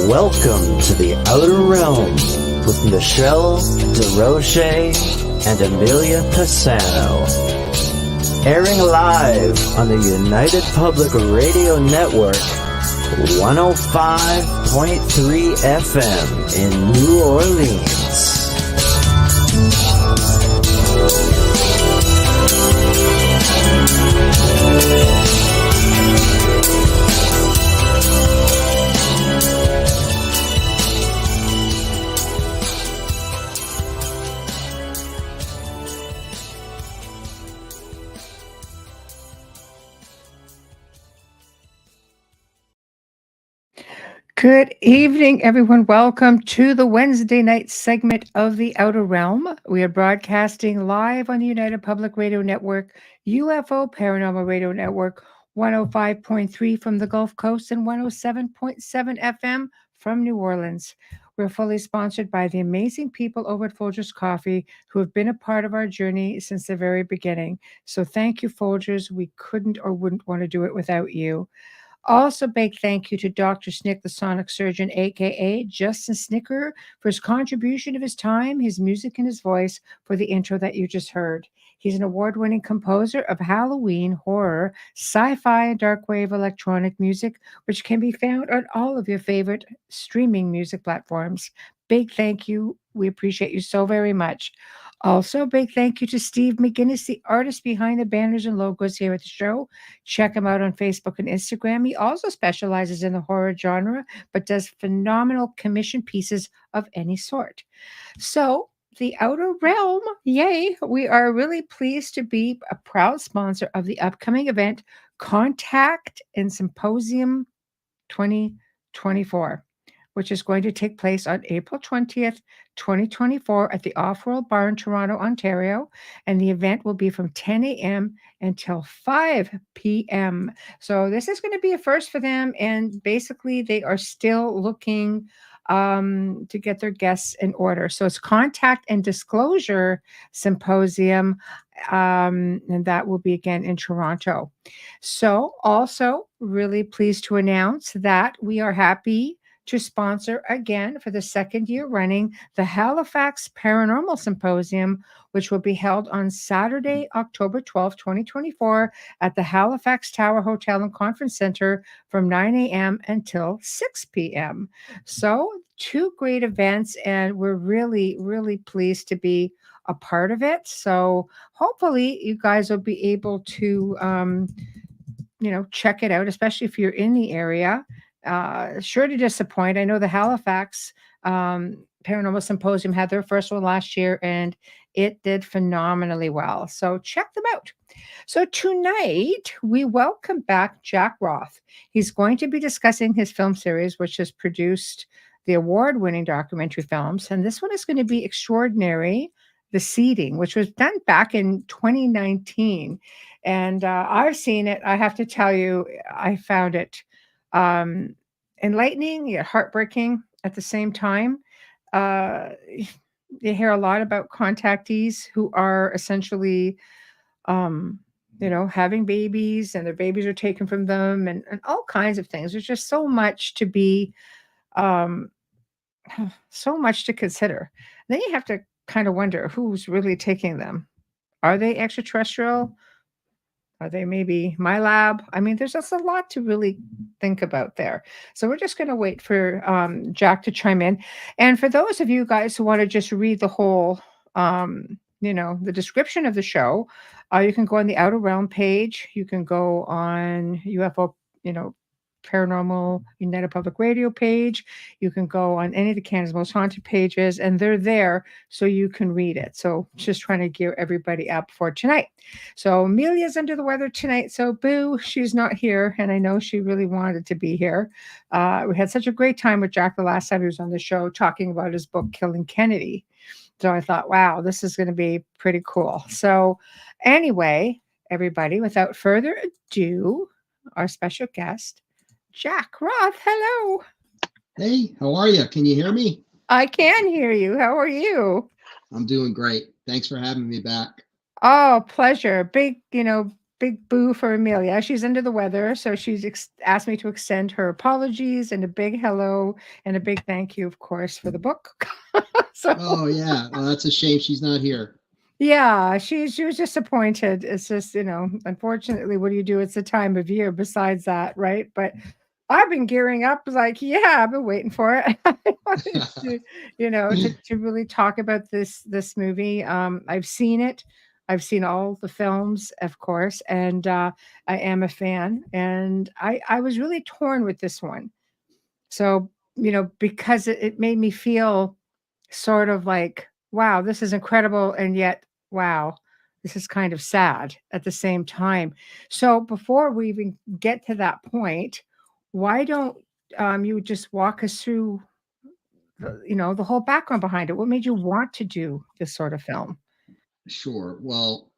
Welcome to the Outer Realm with Michelle Desrochers and Amelia Pisano. Airing live on the United Public Radio Network, 105.3 FM in New Orleans. Good evening, everyone. Welcome to the Wednesday night segment of The Outer Realm. We are broadcasting live on the United Public Radio Network, UFO Paranormal Radio Network, 105.3 from the Gulf Coast and 107.7 FM from New Orleans. We're fully sponsored by the amazing people over at Folgers Coffee who have been a part of our journey since the very beginning. So thank you, Folgers. We couldn't or wouldn't want to do it without you. Also, big thank you to Dr. Snick, the sonic surgeon, aka Justin Snicker, for his contribution of his time, his music, and his voice for the intro that you just heard. He's an award-winning composer of Halloween, horror, sci-fi, and dark wave electronic music, which can be found on all of your favorite streaming music platforms. Big thank you. We appreciate you so very much. Also, big thank you to Steve McGinnis, the artist behind the banners and logos here at the show. Check him out on Facebook and Instagram. He also specializes in the horror genre, but does phenomenal commission pieces of any sort. So, The Outer Realm, yay! We are really pleased to be a proud sponsor of the upcoming event, Contact and Symposium 2024. Which is going to take place on April 20th, 2024 at the Off-World Bar in Toronto, Ontario. And the event will be from 10 a.m. until 5 p.m. So this is going to be a first for them. And basically, they are still looking to get their guests in order. So it's Contact and Disclosure Symposium. And that will be again in Toronto. So also really pleased to announce that we are happy to sponsor again for the second year running the Halifax Paranormal Symposium, which will be held on Saturday, October 12th, 2024 at the Halifax Tower Hotel and Conference Center from 9 a.m. until 6 p.m. So 2 great events, and we're really, really pleased to be a part of it. So hopefully you guys will be able to, check it out, especially if you're in the area. Sure to disappoint. I know the Halifax Paranormal Symposium had their first one last year, and it did phenomenally well. So check them out. So tonight, we welcome back Jack Roth. He's going to be discussing his film series, which has produced the award-winning documentary films. And this one is going to be Extraordinary, The Seeding, which was done back in 2019. And I've seen it. I have to tell you, I found it enlightening yet heartbreaking at the same time. You hear a lot about contactees who are essentially, having babies, and their babies are taken from them, and all kinds of things. There's just so much to be, so much to consider. Then you have to kind of wonder who's really taking them. Are they extraterrestrial? Are they maybe my lab? I mean, there's just a lot to really think about there. So we're just going to wait for Jack to chime in. And for those of you guys who want to just read the whole, the description of the show, you can go on the Outer Realm page. You can go on UFO, Paranormal United Public Radio page. You can go on any of the Canada's Most Haunted pages, and they're there so you can read it. So just trying to gear everybody up for tonight. So Amelia's under the weather tonight, so boo, she's not here, and I know she really wanted to be here. We had such a great time with Jack the last time he was on the show talking about his book, Killing Kennedy. So I thought, wow, this is going to be pretty cool. So anyway, everybody, without further ado, our special guest, Jack Roth. Hello. Hey, how are you? Can you hear me? I can hear you. How are you? I'm doing great. Thanks for having me back. Oh, pleasure. Big, big boo for Amelia. She's under the weather, so she's asked me to extend her apologies and a big hello and a big thank you, of course, for the book. So, Oh yeah, well, that's a shame she's not here. yeah, she was disappointed. It's just, unfortunately, what do you do? It's the time of year besides that, right? But I've been gearing up, like, yeah, I've been waiting for it. I wanted to, to really talk about this movie. I've seen it. I've seen all the films, of course, and I am a fan. And I was really torn with this one. So, because it made me feel sort of like, wow, this is incredible. And yet, wow, this is kind of sad at the same time. So before we even get to that point, why don't you just walk us through, the whole background behind it? What made you want to do this sort of film? Sure. Well,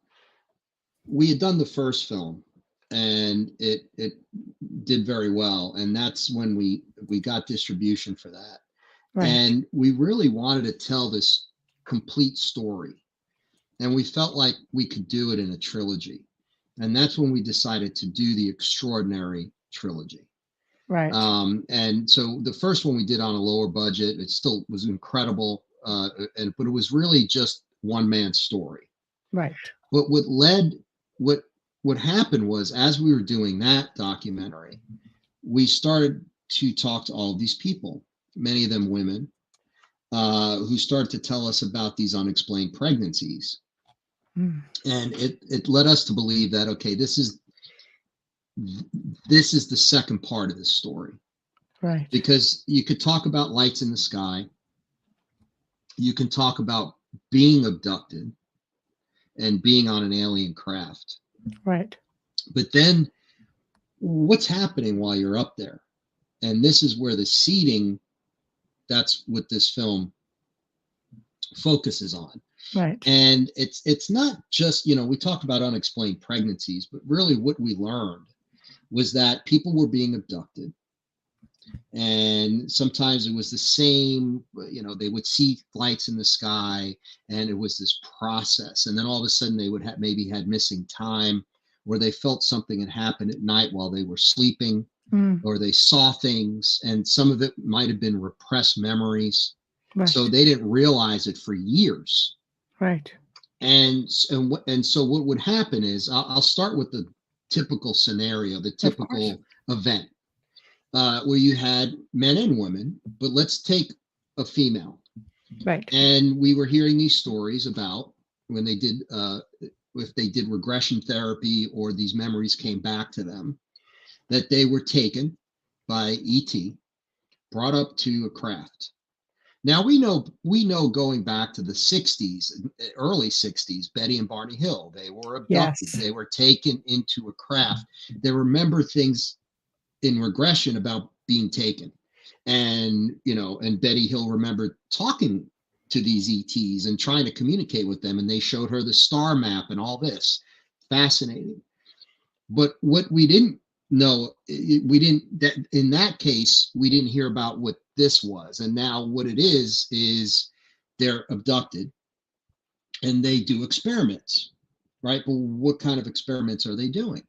we had done the first film, and it did very well, and that's when we got distribution for that. Right, And we really wanted to tell this complete story, and we felt like we could do it in a trilogy, and that's when we decided to do the Extraordinary trilogy. right, And so the first one we did on a lower budget. It still was incredible, but it was really just one man's story. right. But what happened was, as we were doing that documentary, we started to talk to all of these people, many of them women, who started to tell us about these unexplained pregnancies. Mm, And it led us to believe that, okay, this is the second part of this story, right, because you could talk about lights in the sky, you can talk about being abducted and being on an alien craft, right, but then what's happening while you're up there? And this is where the seeding, that's what this film focuses on. right. And it's not just, we talked about unexplained pregnancies, but really what we learned was that people were being abducted, and sometimes it was the same, they would see lights in the sky, and it was this process, and then all of a sudden they would have maybe had missing time, where they felt something had happened at night while they were sleeping, Mm, or they saw things, and some of it might have been repressed memories, so right, they didn't realize it for years. right. And so what would happen is, I'll start with the typical scenario, the Of course. typical event, where you had men and women, but let's take a female. Right, And we were hearing these stories about when they did, if they did regression therapy, or these memories came back to them, that they were taken by ET, brought up to a craft. Now we know going back to the 60s, early 60s, Betty and Barney Hill, they were abducted, yes, they were taken into a craft. They remember things in regression about being taken. And Betty Hill remembered talking to these ETs and trying to communicate with them, and they showed her the star map and all this. Fascinating. But what we didn't know, we didn't, that in that case, we didn't hear about what this was. And now what it is they're abducted and they do experiments, right? But what kind of experiments are they doing?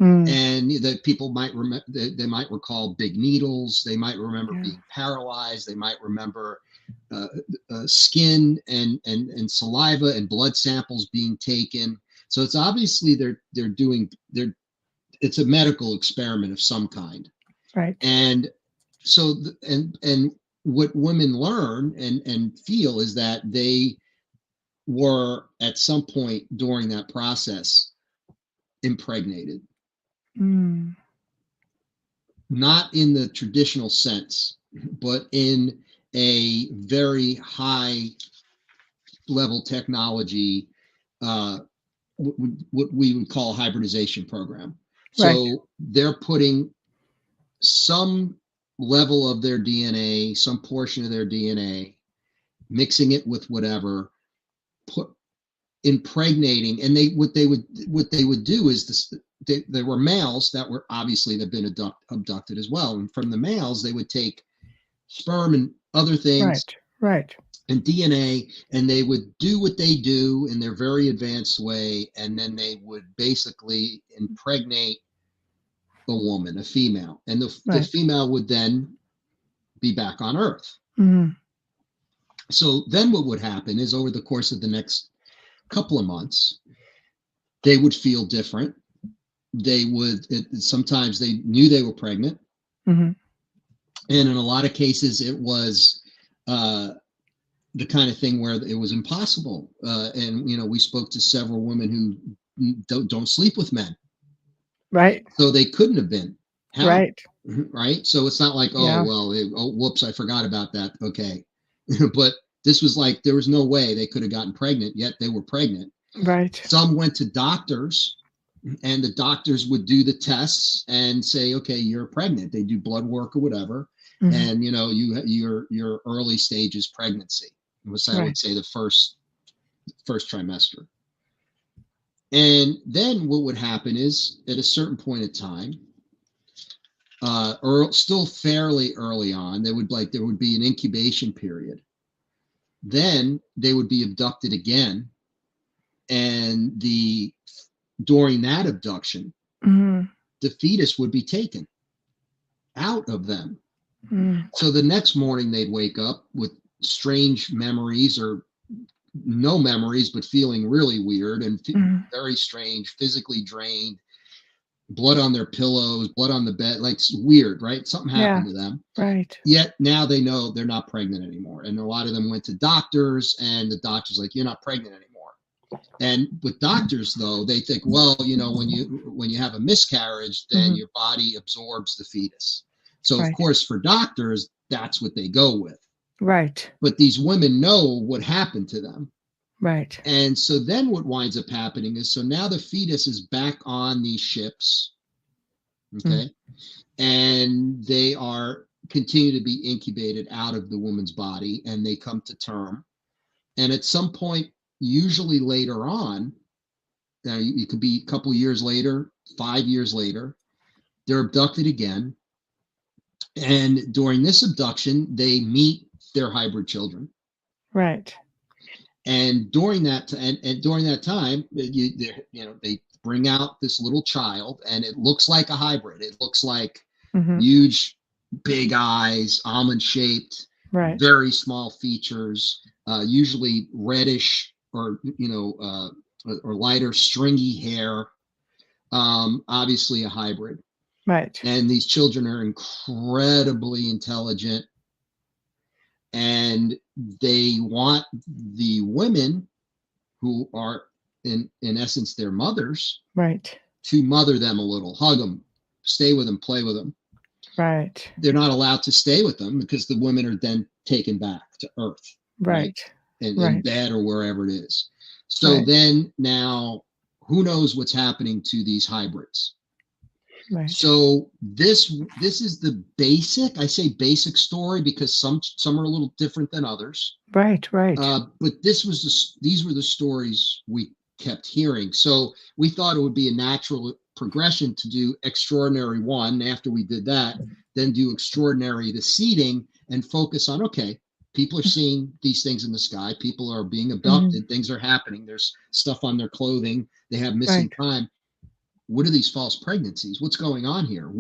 mm, And that people might remember, they might recall big needles, they might remember yeah, being paralyzed, they might remember uh, skin and saliva and blood samples being taken. So it's obviously they're it's a medical experiment of some kind. right. And so and what women learn and feel is that they were at some point during that process impregnated, Mm, not in the traditional sense, but in a very high level technology, uh, what we would call hybridization program. right. So they're putting some level of their DNA, some portion of their DNA, mixing it with whatever, put impregnating, and what they would do is this. There were males that were obviously that been abducted as well, and from the males they would take sperm and other things, Right, right. and DNA, and they would do what they do in their very advanced way, and then they would basically impregnate a woman, a female, and the Right. female would then be back on Earth. Mhm. So then what would happen is over the course of the next couple of months, they would feel different. They would, sometimes they knew they were pregnant. Mhm. And in a lot of cases, it was the kind of thing where it was impossible. And, we spoke to several women who don't sleep with men. Right. So they couldn't have been. How? Right. Right. So it's not like, Yeah. whoops, I forgot about that. Okay. But this was like, there was no way they could have gotten pregnant, yet they were pregnant. Right. Some went to doctors, and the doctors would do the tests and say, okay, you're pregnant. They do blood work or whatever. Mhm. And, your early stages pregnancy was, I Right. would say, the first trimester. And then what would happen is at a certain point in time, still fairly early on, there would be an incubation period. Then they would be abducted again, and during that abduction, Mhm. the fetus would be taken out of them. Mhm. So the next morning they'd wake up with strange memories, or no memories, but feeling really weird and Mhm. very strange, physically drained, blood on their pillows, blood on the bed, like weird, right? Something happened to them. Right. Yet now they know they're not pregnant anymore. And a lot of them went to doctors, and the doctor's like, you're not pregnant anymore. And with doctors, though, they think, well, when you have a miscarriage, then Mhm. your body absorbs the fetus. So of Right. course, for doctors, that's what they go with. Right. But these women know what happened to them. Right. And so then what winds up happening is, so now the fetus is back on these ships, okay? And they are continue to be incubated out of the woman's body, and they come to term. And at some point, usually later on, it could be a couple years later, 5 years later, they're abducted again. And during this abduction, they meet their hybrid children. Right. And during that time, they bring out this little child, and it looks like a hybrid. It looks like Mhm. huge, big eyes, almond shaped, Right. very small features, usually reddish or or lighter, stringy hair. Obviously a hybrid. Right. And these children are incredibly intelligent, and they want the women, who are in essence their mothers, Right. to mother them a little, hug them, stay with them, play with them. Right. They're not allowed to stay with them because the women are then taken back to Earth, Right. in bed or wherever it is. So Right. then now, who knows what's happening to these hybrids? Right. So this is the basic, I say basic story because some are a little different than others. Right. Right. But these were the stories we kept hearing. So we thought it would be a natural progression to do Extraordinary 1. After we did that, then do Extraordinary the Seeding, and focus on, okay, people are seeing these things in the sky. People are being abducted. Things are happening. There's stuff on their clothing. They have missing time. What are these false pregnancies? What's going on here?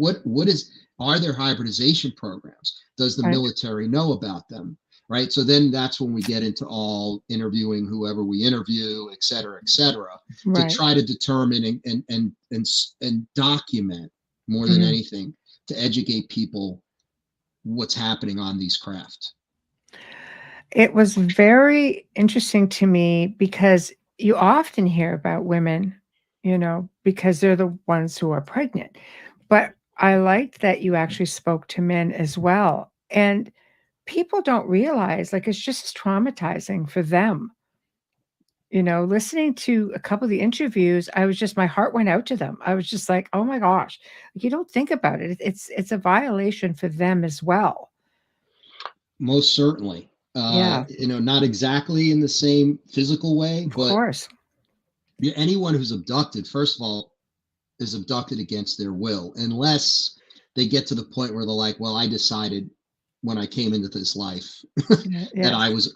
Are there hybridization programs? Does the military know about them? Right. So then that's when we get into all interviewing whoever we interview, et cetera, to try to determine and document more than anything, to educate people what's happening on these craft. It was very interesting to me because you often hear about women, because they're the ones who are pregnant. But I liked that you actually spoke to men as well. And people don't realize, like, it's just as traumatizing for them. Listening to a couple of the interviews, my heart went out to them. I was just like, oh my gosh, you don't think about it. It's a violation for them as well. Most certainly. Yeah. Not exactly in the same physical way, Of but course. anyone who's abducted, first of all, is abducted against their will, unless they get to the point where they're like, well, I decided when I came into this life Yeah, that yes.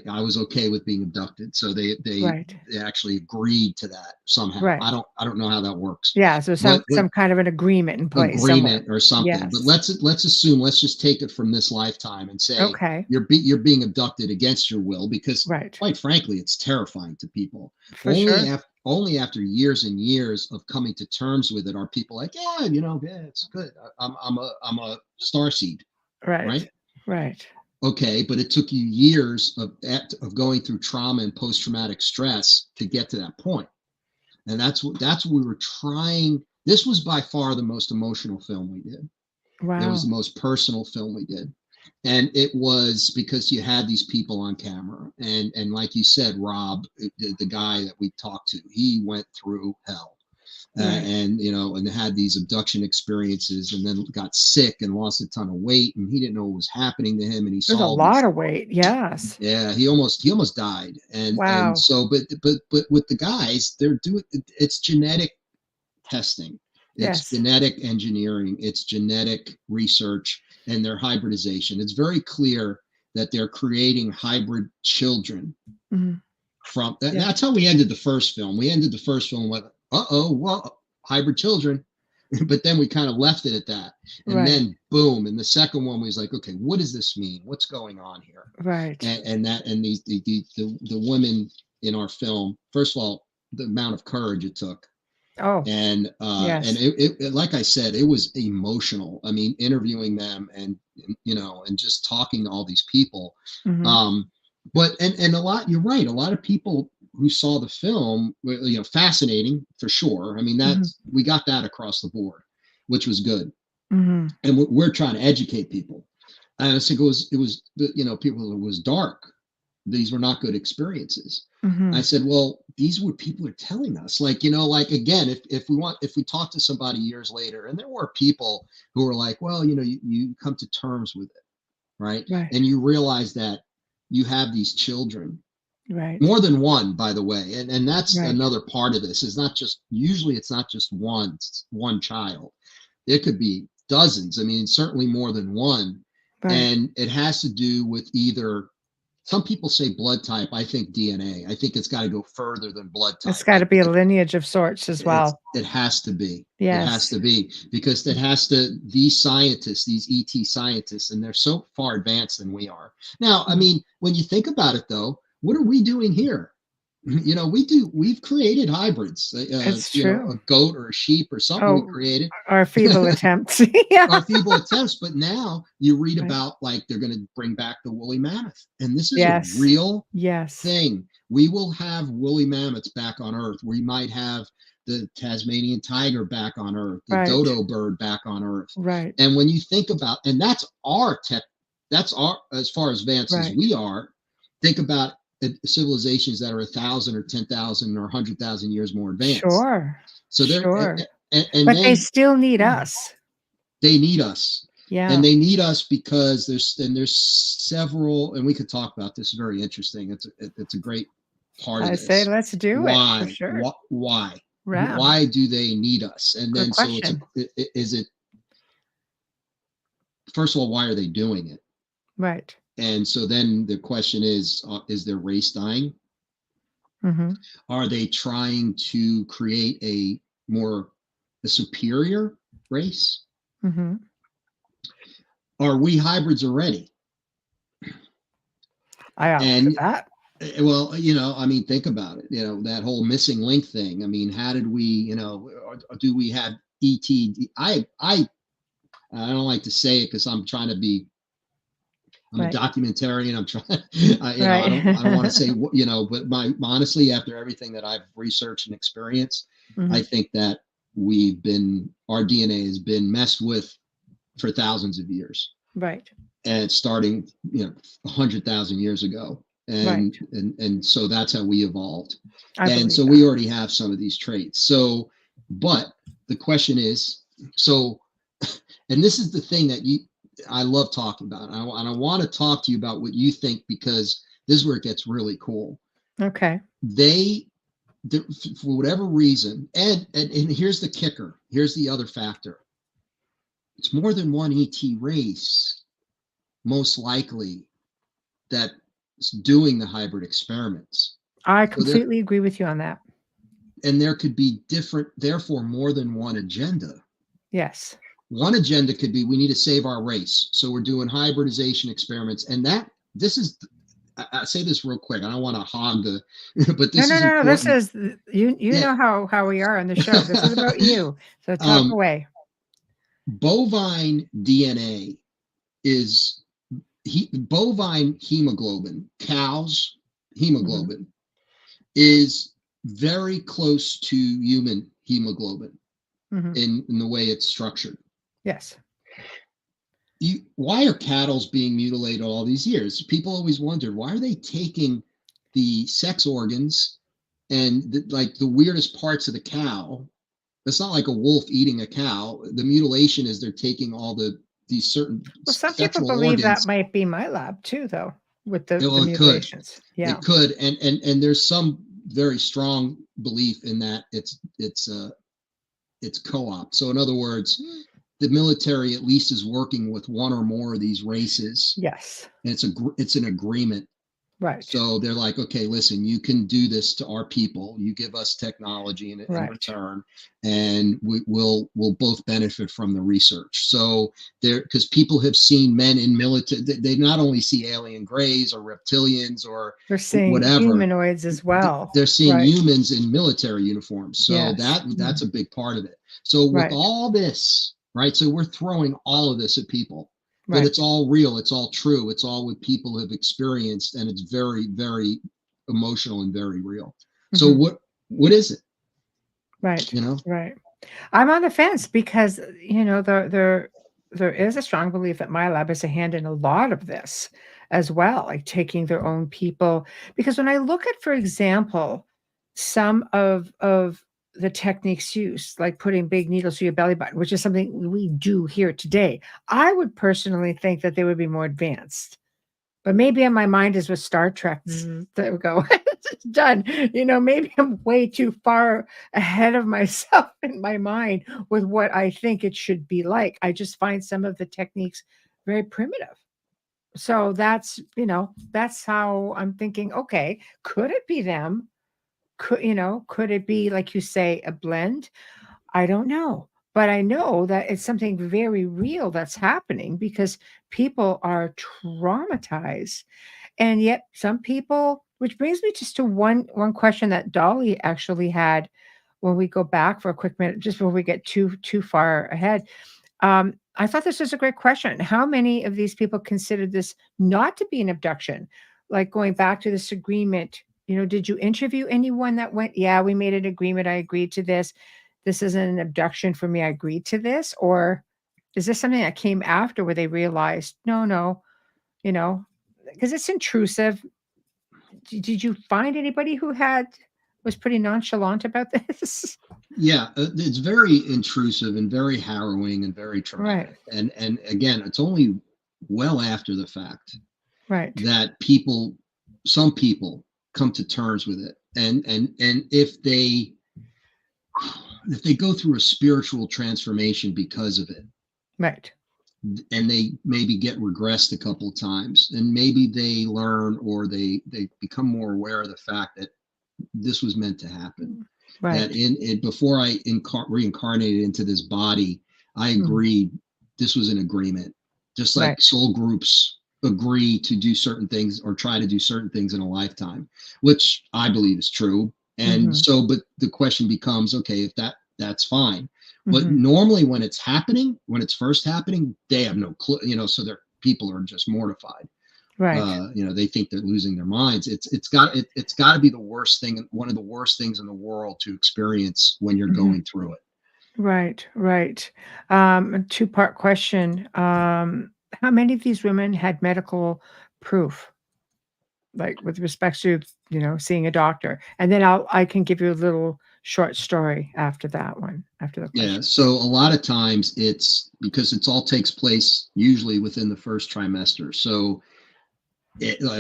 I was okay with being abducted. So Right. they actually agreed to that somehow. Right. I don't know how that works, Yeah, so but some kind of an agreement in place somewhere. agreement or something. But Yes. let's assume, let's just take it from this lifetime and say Okay. you're being abducted against your will, because Right. quite frankly, it's terrifying to people. For sure. Only after years and years of coming to terms with it are people like, yeah, yeah, it's good. I'm a starseed, Right. right? Right. Okay, but it took you years of going through trauma and post traumatic stress to get to that point. And that's what we were trying. This was by far the most emotional film we did. It was Wow. the most personal film we did. And it was because you had these people on camera. And like you said, Rob, the guy that we talked to, he went through hell. Right. And and had these abduction experiences, and then got sick and lost a ton of weight, and he didn't know what was happening to him, and he There's saw a all lot these. of weight. Yes. Yeah, he almost died. And Wow. so, but with the guys, they're doing, it's genetic testing, it's Yes. genetic engineering, it's genetic research, and their hybridization. It's very clear that they're creating hybrid children Mhm. from. Yeah. That's how we ended the first film. We ended the first film with, well, hybrid children. But then we kind of left it at that. And Right. then boom, and the second one was like, okay, what does this mean? What's going on here? Right. And the women in our film, first of all, the amount of courage it took, Oh, and yes. like I said, it was emotional. I mean, interviewing them, and just talking to all these people. Mhm. um but and a lot, you're right, a lot of people who saw the film fascinating for sure. I mean, Mhm. that's, we got that across the board, which was good. Mhm. And we're trying to educate people. And I said, it was people, it was dark, these were not good experiences. I Mhm. said, well, these were people are telling us, like, like, again, if we talk to somebody years later, and there were people who were like, well, you come to terms with it, right? Right. And you realize that you have these children, Right. more than one, by the way. And that's Right. another part of this, is not just, usually it's not just one child. It could be dozens. I mean, certainly more than one. Right. And it has to do with either, some people say blood type. I think DNA. I think it's got to go further than blood It's type. I gotta be think a lineage of sorts as well. it has to be. It has Yes. to be, because it has to, these scientists, these ET scientists, and they're so far advanced than we are. Now, I Mhm. mean, when you think about it though, what are we doing here? We've created hybrids, It's a true. goat or a sheep or something we Oh, created. our feeble attempts. Yeah. Our feeble attempts, but now you read Right. about, like, they're going to bring back the woolly mammoth, and this is a Yes. real Yes. thing. We will have woolly mammoths back on Earth. We might have the Tasmanian tiger back on Earth, the Right. dodo bird back on Earth. Right. And when you think about, and that's our tech, that's our, as far as advanced as Right. we are. Think about civilizations that are 1,000 or 10,000 or 100,000 years more advanced. Sure. So they're, Sure. and But they then still need us. they need us. And Yeah. they need us because there's several, and we could talk about this, very interesting, it's a great part of I say this. let's do it for sure. Yeah. Why do they need us? And Good then, so question. is it, first of all, why are they doing it? Right. And so then the question is their race dying? Mhm. Are they trying to create a superior race? Mhm. Are we hybrids already? I offer And that. well, I mean, think about it. That whole missing link thing. I mean, how did we, or do we have ET? I don't like to say it because I'm a Right. documentarian. I'm trying, I don't want to Right. say, but honestly, after everything that I've researched and experienced, I Mhm. think that our DNA has been messed with for thousands of years, Right. and starting, 100,000 years ago. Right. And so that's how we evolved. I And believe so that. we already have some of these traits. So, but the question is, so, and this is the thing that I love talking about. And I want to talk to you about what you think, because this is where it gets really cool. Okay. They, for whatever reason, and here's the kicker. Here's the other factor. It's more than one ET race. most likely that's doing the hybrid experiments. I So there, completely agree with you on that. and there could be different, therefore more than one agenda. Yes. One agenda could be we need to save our race. So we're doing hybridization experiments. And this is, I say this real quick. I don't want to hog the, but No, this no, is no, no. This important. is you Yeah. know how we are on the show. This is about you. So talk away. Bovine DNA is bovine hemoglobin, cow's hemoglobin, is very close to human hemoglobin in the way it's structured. Yes. Why are cattle being mutilated all these years? People always wondered, why are they taking the sex organs and like the weirdest parts of the cow? It's not like a wolf eating a cow. The mutilation is they're taking all these certain Well, some people sexual believe that organs. might be my lab too, though, with the Well, mutilations. Yeah. it could, and there's some very strong belief in that it's co-op. So in other words, the military at least is working with one or more of these races. Yes. And it's an agreement. Right. So they're like, okay, listen, you can do this to our people. You give us technology in return, and we'll both benefit from the research. So because people have seen men in military, they not only see alien greys or reptilians or they're seeing whatever humanoids as well. They're seeing humans in military uniforms. So that's a big part of it. So with all this, right? So we're throwing all of this at people. But it's all real. It's all true. It's all what people have experienced, and it's very, very emotional and very real. So what is it? Right. You know? Right. I'm on the fence because there is a strong belief that my lab has a hand in a lot of this as well, like taking their own people. Because when I look at, for example, some of the techniques used, like putting big needles through your belly button, which is something we do here today, I would personally think that they would be more advanced. But maybe in my mind is with Star Trek. There we go. It's done. Maybe I'm way too far ahead of myself in my mind with what I think it should be like. I just find some of the techniques very primitive. So that's how I'm thinking, okay, could it be them? Could it be, like you say, a blend? I don't know. But I know that it's something very real that's happening because people are traumatized. And yet some people, which brings me just to one question that Dolly actually had when we go back for a quick minute, just before we get too far ahead. I thought this was a great question. How many of these people considered this not to be an abduction? Like going back to this agreement, did you interview anyone that went, yeah, we made an agreement. I agreed to this. This isn't an abduction for me. I agreed to this. Or is this something that came after where they realized, no, because it's intrusive. Did you find anybody who was pretty nonchalant about this? Yeah, it's very intrusive and very harrowing and very traumatic. And again, it's only well after the fact that some people come to terms with it. And if they go through a spiritual transformation because of it. Right. And they maybe get regressed a couple of times, and maybe they learn or they become more aware of the fact that this was meant to happen. That before I reincarnated into this body, I agreed this was an agreement. Just like soul groups agree to do certain things or try to do certain things in a lifetime, which I believe is true. And so, but the question becomes, okay, if that's fine. But normally when it's first happening, they have no clue, so their people are just mortified. Right. They think they're losing their minds. It's got to be the worst thing, one of the worst things in the world to experience when you're going through it. Right. A two-part question. How many of these women had medical proof? Like with respect to, seeing a doctor. And then I can give you a little short story after that one, after the question. Yeah. So a lot of times it's because it all takes place usually within the first trimester. So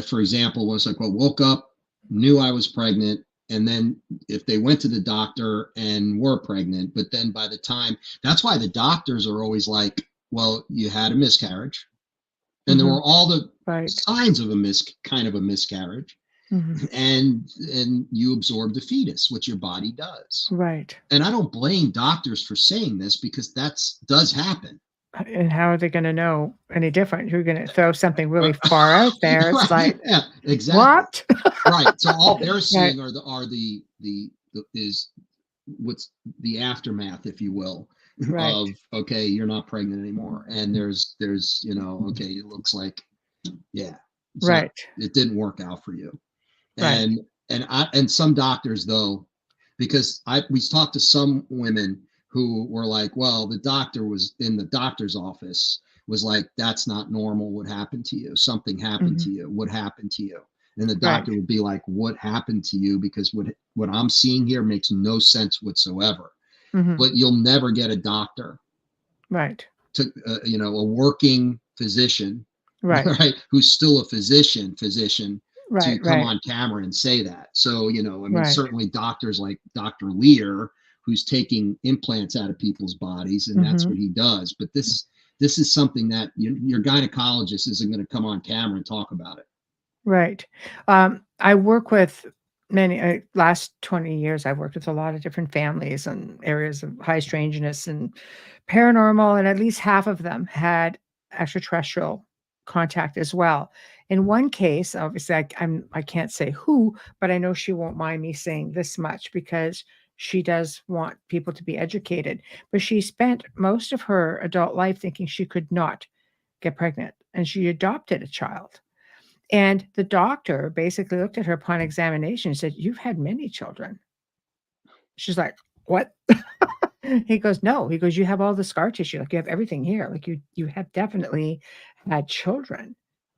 for example, was like, woke up, knew I was pregnant. And then if they went to the doctor and were pregnant, but then by the time, that's why the doctors are always like, well, you had a miscarriage. and there were all the Right. signs of a kind of a miscarriage, and you absorb the fetus, which your body does. Right. And I don't blame doctors for saying this, because does happen. And how are they going to know any different? You're going to throw something really far out there. It's Right. like, Yeah, exactly. what? Right. So all they're Right. seeing are is what's the aftermath, if you will, Right. of, okay, you're not pregnant anymore, and there's okay, it looks like, yeah, Right. it didn't work out for you. Right. And some doctors, though, because we talked to some women who were like, well, the doctor was in the doctor's office was like, that's not normal. What happened to you? Something happened to you. What happened to you? And the doctor would be like, what happened to you? Because what I'm seeing here makes no sense whatsoever. But you'll never get a doctor, Right. to a working physician, Right. right, who's still a physician to Right. come Right. on camera and say that. So, I mean, Right. certainly doctors like Dr. Lear, who's taking implants out of people's bodies, and that's what he does. But this is something that your gynecologist isn't going to come on camera and talk about it. Right. I work with many, last 20 years, I've worked with a lot of different families and areas of high strangeness and paranormal, and at least half of them had extraterrestrial contact as well. In one case, obviously, I can't say who, but I know she won't mind me saying this much because she does want people to be educated. But she spent most of her adult life thinking she could not get pregnant, and she adopted a child. And the doctor basically looked at her upon examination and said, "You've had many children." She's like, "What?" He goes, "No." He goes, "You have all the scar tissue. Like, you have everything here. Like, you have definitely had children."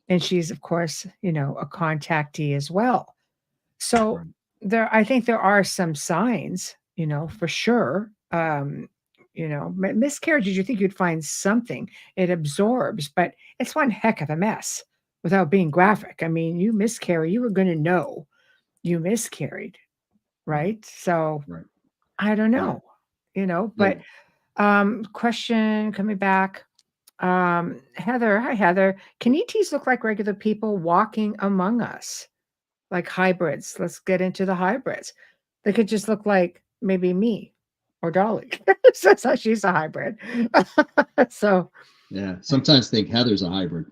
And she's, of course, a contactee as well. So I think there are some signs, for sure. Miscarriages, you think you'd find something. It absorbs, but it's one heck of a mess without being graphic. I mean, you miscarry, you were going to know you miscarried, right? So Right. I don't know, but question coming back. Heather, hi, Heather. Can ETs look like regular people walking among us? Like hybrids. Let's get into the hybrids. They could just look like maybe me or Dolly. So she's a hybrid. So Yeah. Sometimes think Heather's a hybrid.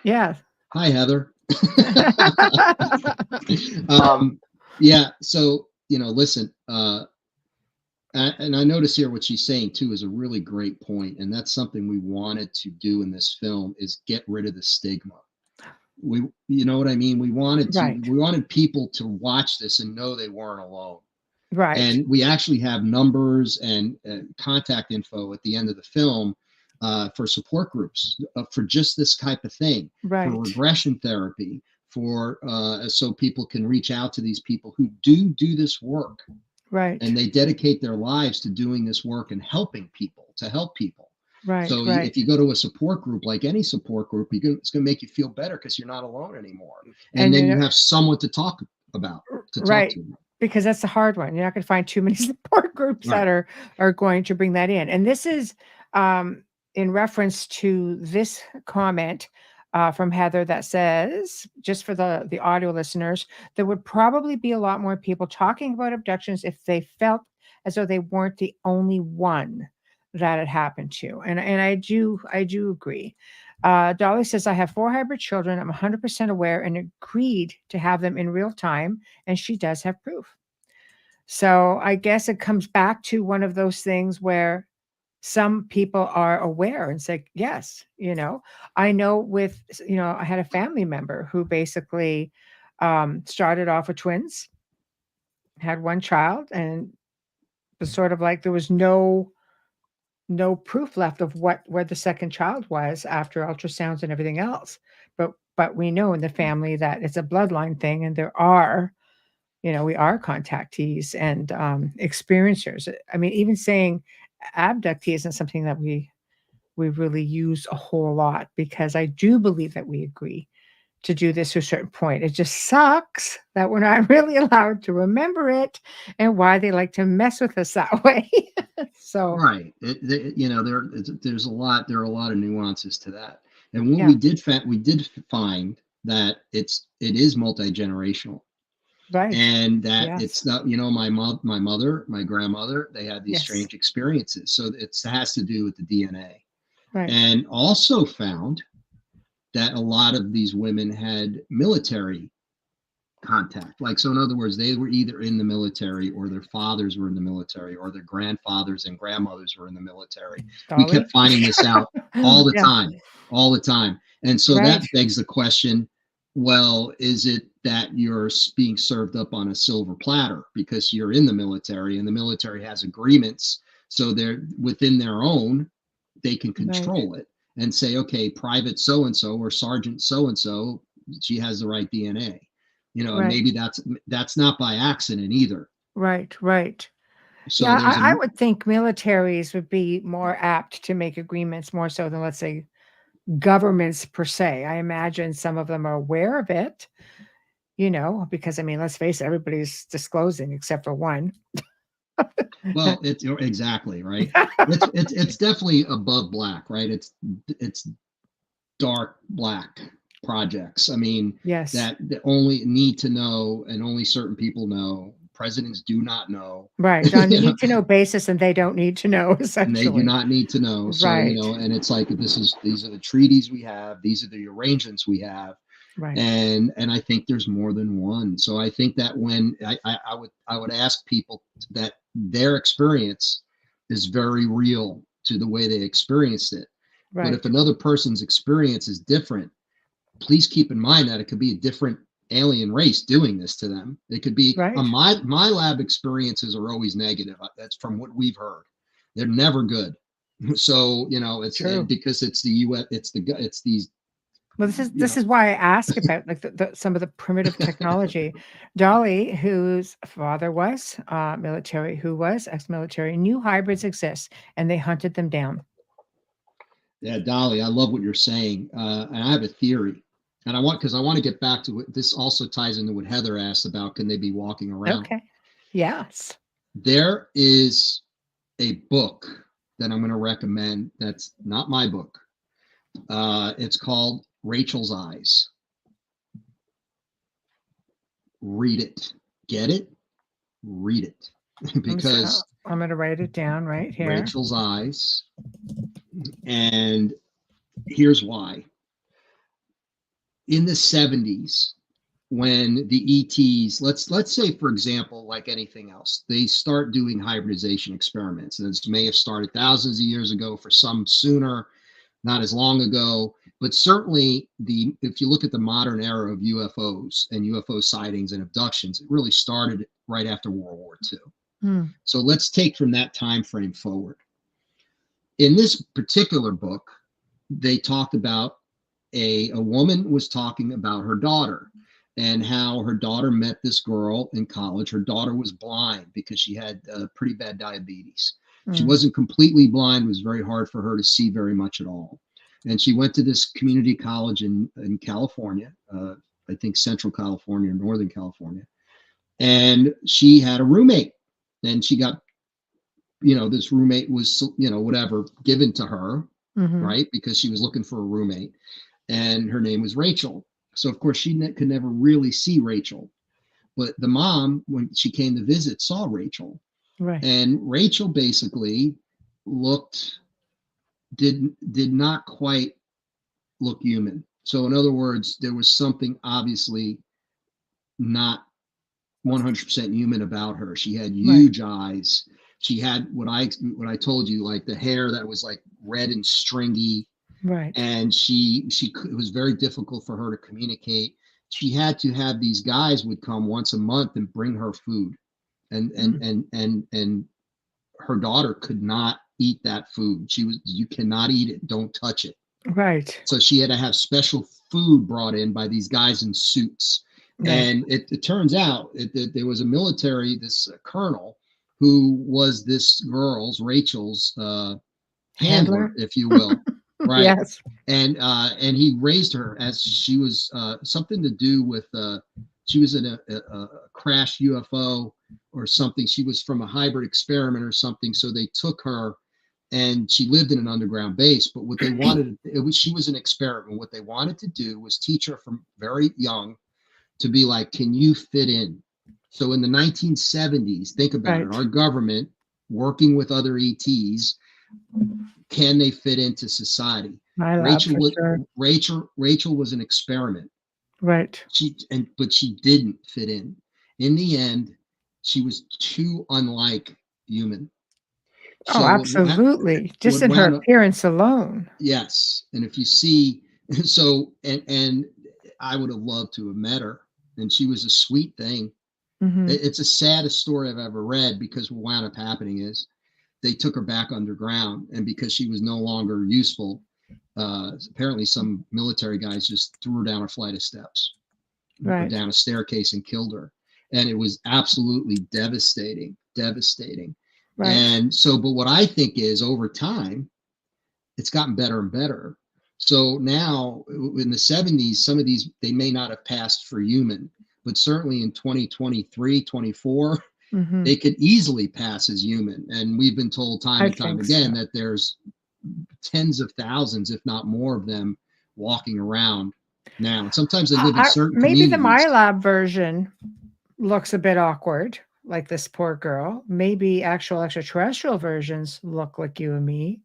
yeah. Hi, Heather. Yeah. So, listen, and I notice here what she's saying too is a really great point, and that's something we wanted to do in this film, is get rid of the stigma. You know what I mean? We wanted people to watch this and know they weren't alone. Right. And we actually have numbers and contact info at the end of the film for support groups, for just this type of thing, Right. for regression therapy, for so people can reach out to these people who do this work. Right. And they dedicate their lives to doing this work and helping people, to help people. Right. So Right. if you go to a support group, like any support group, it's going to make you feel better because you're not alone anymore. And then you have someone to talk about, right. talk to. Because that's the hard one. You're not going to find too many support groups that are going to bring that in. And this is in reference to this comment from Heather that says, just for the audio listeners, there would probably be a lot more people talking about abductions if they felt as though they weren't the only one that it happened to. And I do agree. Dolly says, "I have 4 hybrid children. I'm 100% aware and agreed to have them in real time." And she does have proof. So I guess it comes back to one of those things where some people are aware and say, yes, I know I had a family member who basically started off with twins, had one child, and was sort of like there was no proof left of where the second child was after ultrasounds and everything else. But we know in the family that it's a bloodline thing, and there are, we are contactees and experiencers. I mean, even saying abductee isn't something that we really use a whole lot, because I do believe that we agree to do this to a certain point. It just sucks that we're not really allowed to remember it and why they like to mess with us that way. So Right. There are a lot of nuances to that. And when Yeah. we did find that it is multi-generational, Right. and that Yes. it's not, you know, my mother, my grandmother, they had these Yes. strange experiences. So it has to do with the DNA. Right. And also found that a lot of these women had military contact. Like, so in other words, they were either in the military, or their fathers were in the military, or their grandfathers and grandmothers were in the military. We Dolly. kept finding this out all the Yeah. time, all the time. And so Right. that begs the question, well, is it that you're being served up on a silver platter because you're in the military, and the military has agreements, so they're within their own, they can Right. control it and say, okay, private so and so or sergeant so and so, she has the right DNA. You know, and Right. maybe that's not by accident either. Right. Right. So Yeah, there's I would think militaries would be more apt to make agreements more so than, let's say, governments per se. I imagine some of them are aware of it, because I mean, let's face it, everybody's disclosing except for one. well, it's exactly right. It's definitely above black, right? It's dark black projects. I mean, Yes. that only need to know, and only certain people know. Presidents do not know. Right. On the You know, need to know basis, and they don't need to know, and they do essentially. not need to know. So, Right. and it's like, these are the treaties we have, these are the arrangements we have. Right. And I think there's more than one. So I think that when I would ask people that their experience is very real to the way they experienced it. But if Right. another person's experience is different, please keep in mind that it could be a different alien race doing this to them. It could be Right. my lab experiences are always negative. That's from what we've heard. They're never good. So, it's True. because it's the US, it's these, Well, this is why I ask about like some of the primitive technology. Dolly, whose father was military, who was ex-military, knew hybrids exist, and they hunted them down. Yeah, Dolly, I love what you're saying. And I have a theory. And because I want to get back to it. This also ties into what Heather asked about, can they be walking around? Okay. Yes. There is a book that I'm going to recommend. That's not my book. It's called Rachel's Eyes. Read it. Get it? Read it. Because I'm going to write it down right here. Rachel's Eyes. And here's why. In the 70s, when the ETs, let's say, for example, like anything else, they start doing hybridization experiments. And this may have started thousands of years ago, for some sooner, not as long ago. But certainly, if you look at the modern era of UFOs and UFO sightings and abductions, it really started right after World War II. Hmm. So let's take from that time frame forward. In this particular book, they talked about a woman was talking about her daughter, and how her daughter met this girl in college. Her daughter was blind because she had pretty bad diabetes. She wasn't completely blind. It was very hard for her to see very much at all. And she went to this community college in California, I think Central California or Northern California. And she had a roommate. And she got, this roommate was, whatever, given to her, right? Because she was looking for a roommate. And her name was Rachel. So, of course, she could never really see Rachel. But the mom, when she came to visit, saw Rachel. Right. And Rachel basically did not quite look human. So, in other words, there was something obviously not 100% human about her. She had huge eyes. She had what I told you, like the hair that was like red and stringy. Right. And it was very difficult for her to communicate. She had to have these guys would come once a month and bring her food, and her daughter could not eat that food. You cannot eat it. Don't touch it. Right. So she had to have special food brought in by these guys in suits. Right. And it turns out that there was a military, this colonel, who was this Rachel's handler, if you will. Right. Yes. And he raised her as she was something to do with she was in a crashed UFO or something. She was from a hybrid experiment or something. So they took her and she lived in an underground base. But what they wanted, she was an experiment. What they wanted to do was teach her from very young to be like, can you fit in? So in the 1970s, think about it, our government working with other ETs, can they fit into society? My lab, for sure. Rachel was an experiment. Right. But she didn't fit in. In the end, she was too unlike human. So absolutely. Just in her appearance alone. Yes. And if you see, so, and I would have loved to have met her, and she was a sweet thing. Mm-hmm. It's the saddest story I've ever read, because what wound up happening is they took her back underground, and because she was no longer useful, apparently some military guys just threw her down a flight of steps, or down a staircase, and killed her. And it was absolutely devastating. Right. And so, but what I think is, over time, it's gotten better and better. So now in the 70s, some of these, they may not have passed for human, but certainly in 2023, 24, they could easily pass as human. And we've been told time and time again that there's tens of thousands, if not more, of them walking around now. And sometimes they live in certain maybe communities. The MyLab version looks a bit awkward, like this poor girl. Maybe actual extraterrestrial versions look like you and me.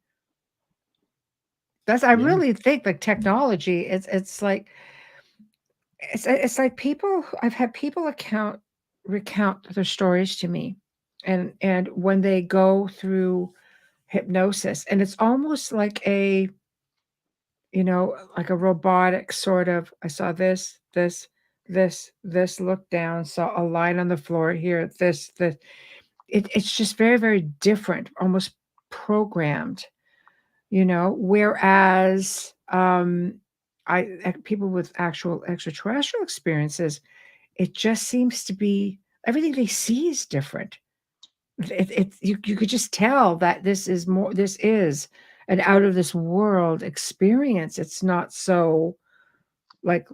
I really think, like, technology, it's like people, I've had people recount their stories to me, and when they go through hypnosis, and it's almost like a, like a robotic sort of, I saw this, look down, saw a line on the floor here, this. It's just very, very different, almost programmed, whereas people with actual extraterrestrial experiences, it just seems to be everything they see is different. You could just tell that this is an out of this world experience. It's not so like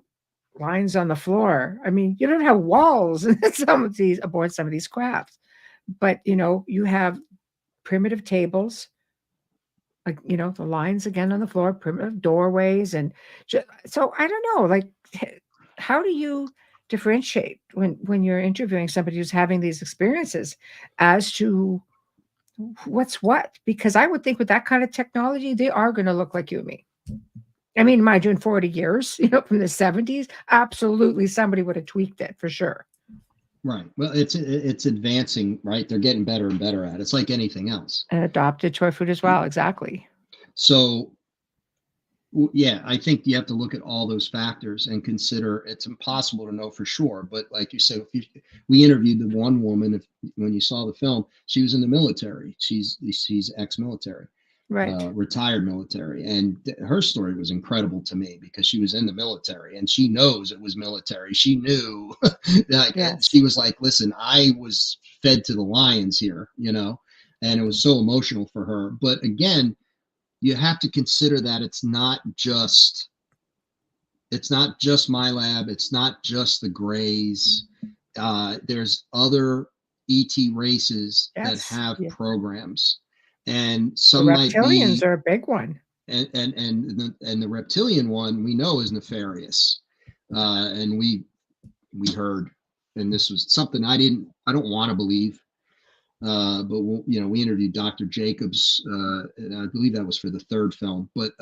lines on the floor. I mean, you don't have walls aboard some of these crafts, but you have primitive tables, like, the lines again on the floor, primitive doorways. And so I don't know, like, how do you differentiate when you're interviewing somebody who's having these experiences as to what's what? Because I would think with that kind of technology, they are going to look like you and me. I mean, mind you, in 40 years, from the 70s, absolutely somebody would have tweaked it for sure. Right. Well, it's advancing, right? They're getting better and better at it. It's like anything else. And adopted toy food as well. Exactly. So, yeah, I think you have to look at all those factors and consider. It's impossible to know for sure. But like you said, we interviewed the one woman, when you saw the film, she was in the military. She's ex-military. Right. Retired military, and her story was incredible to me, because she was in the military and she knows it was military. She knew, she was like, listen, I was fed to the lions here, and it was so emotional for her. But again, you have to consider that it's not just MyLab, it's not just the Greys. There's other ET races that have programs. And some reptilians are a big one, and the reptilian one we know is nefarious. And we heard, and this was something I don't want to believe, but we interviewed Dr. Jacobs, and I believe that was for the third film. But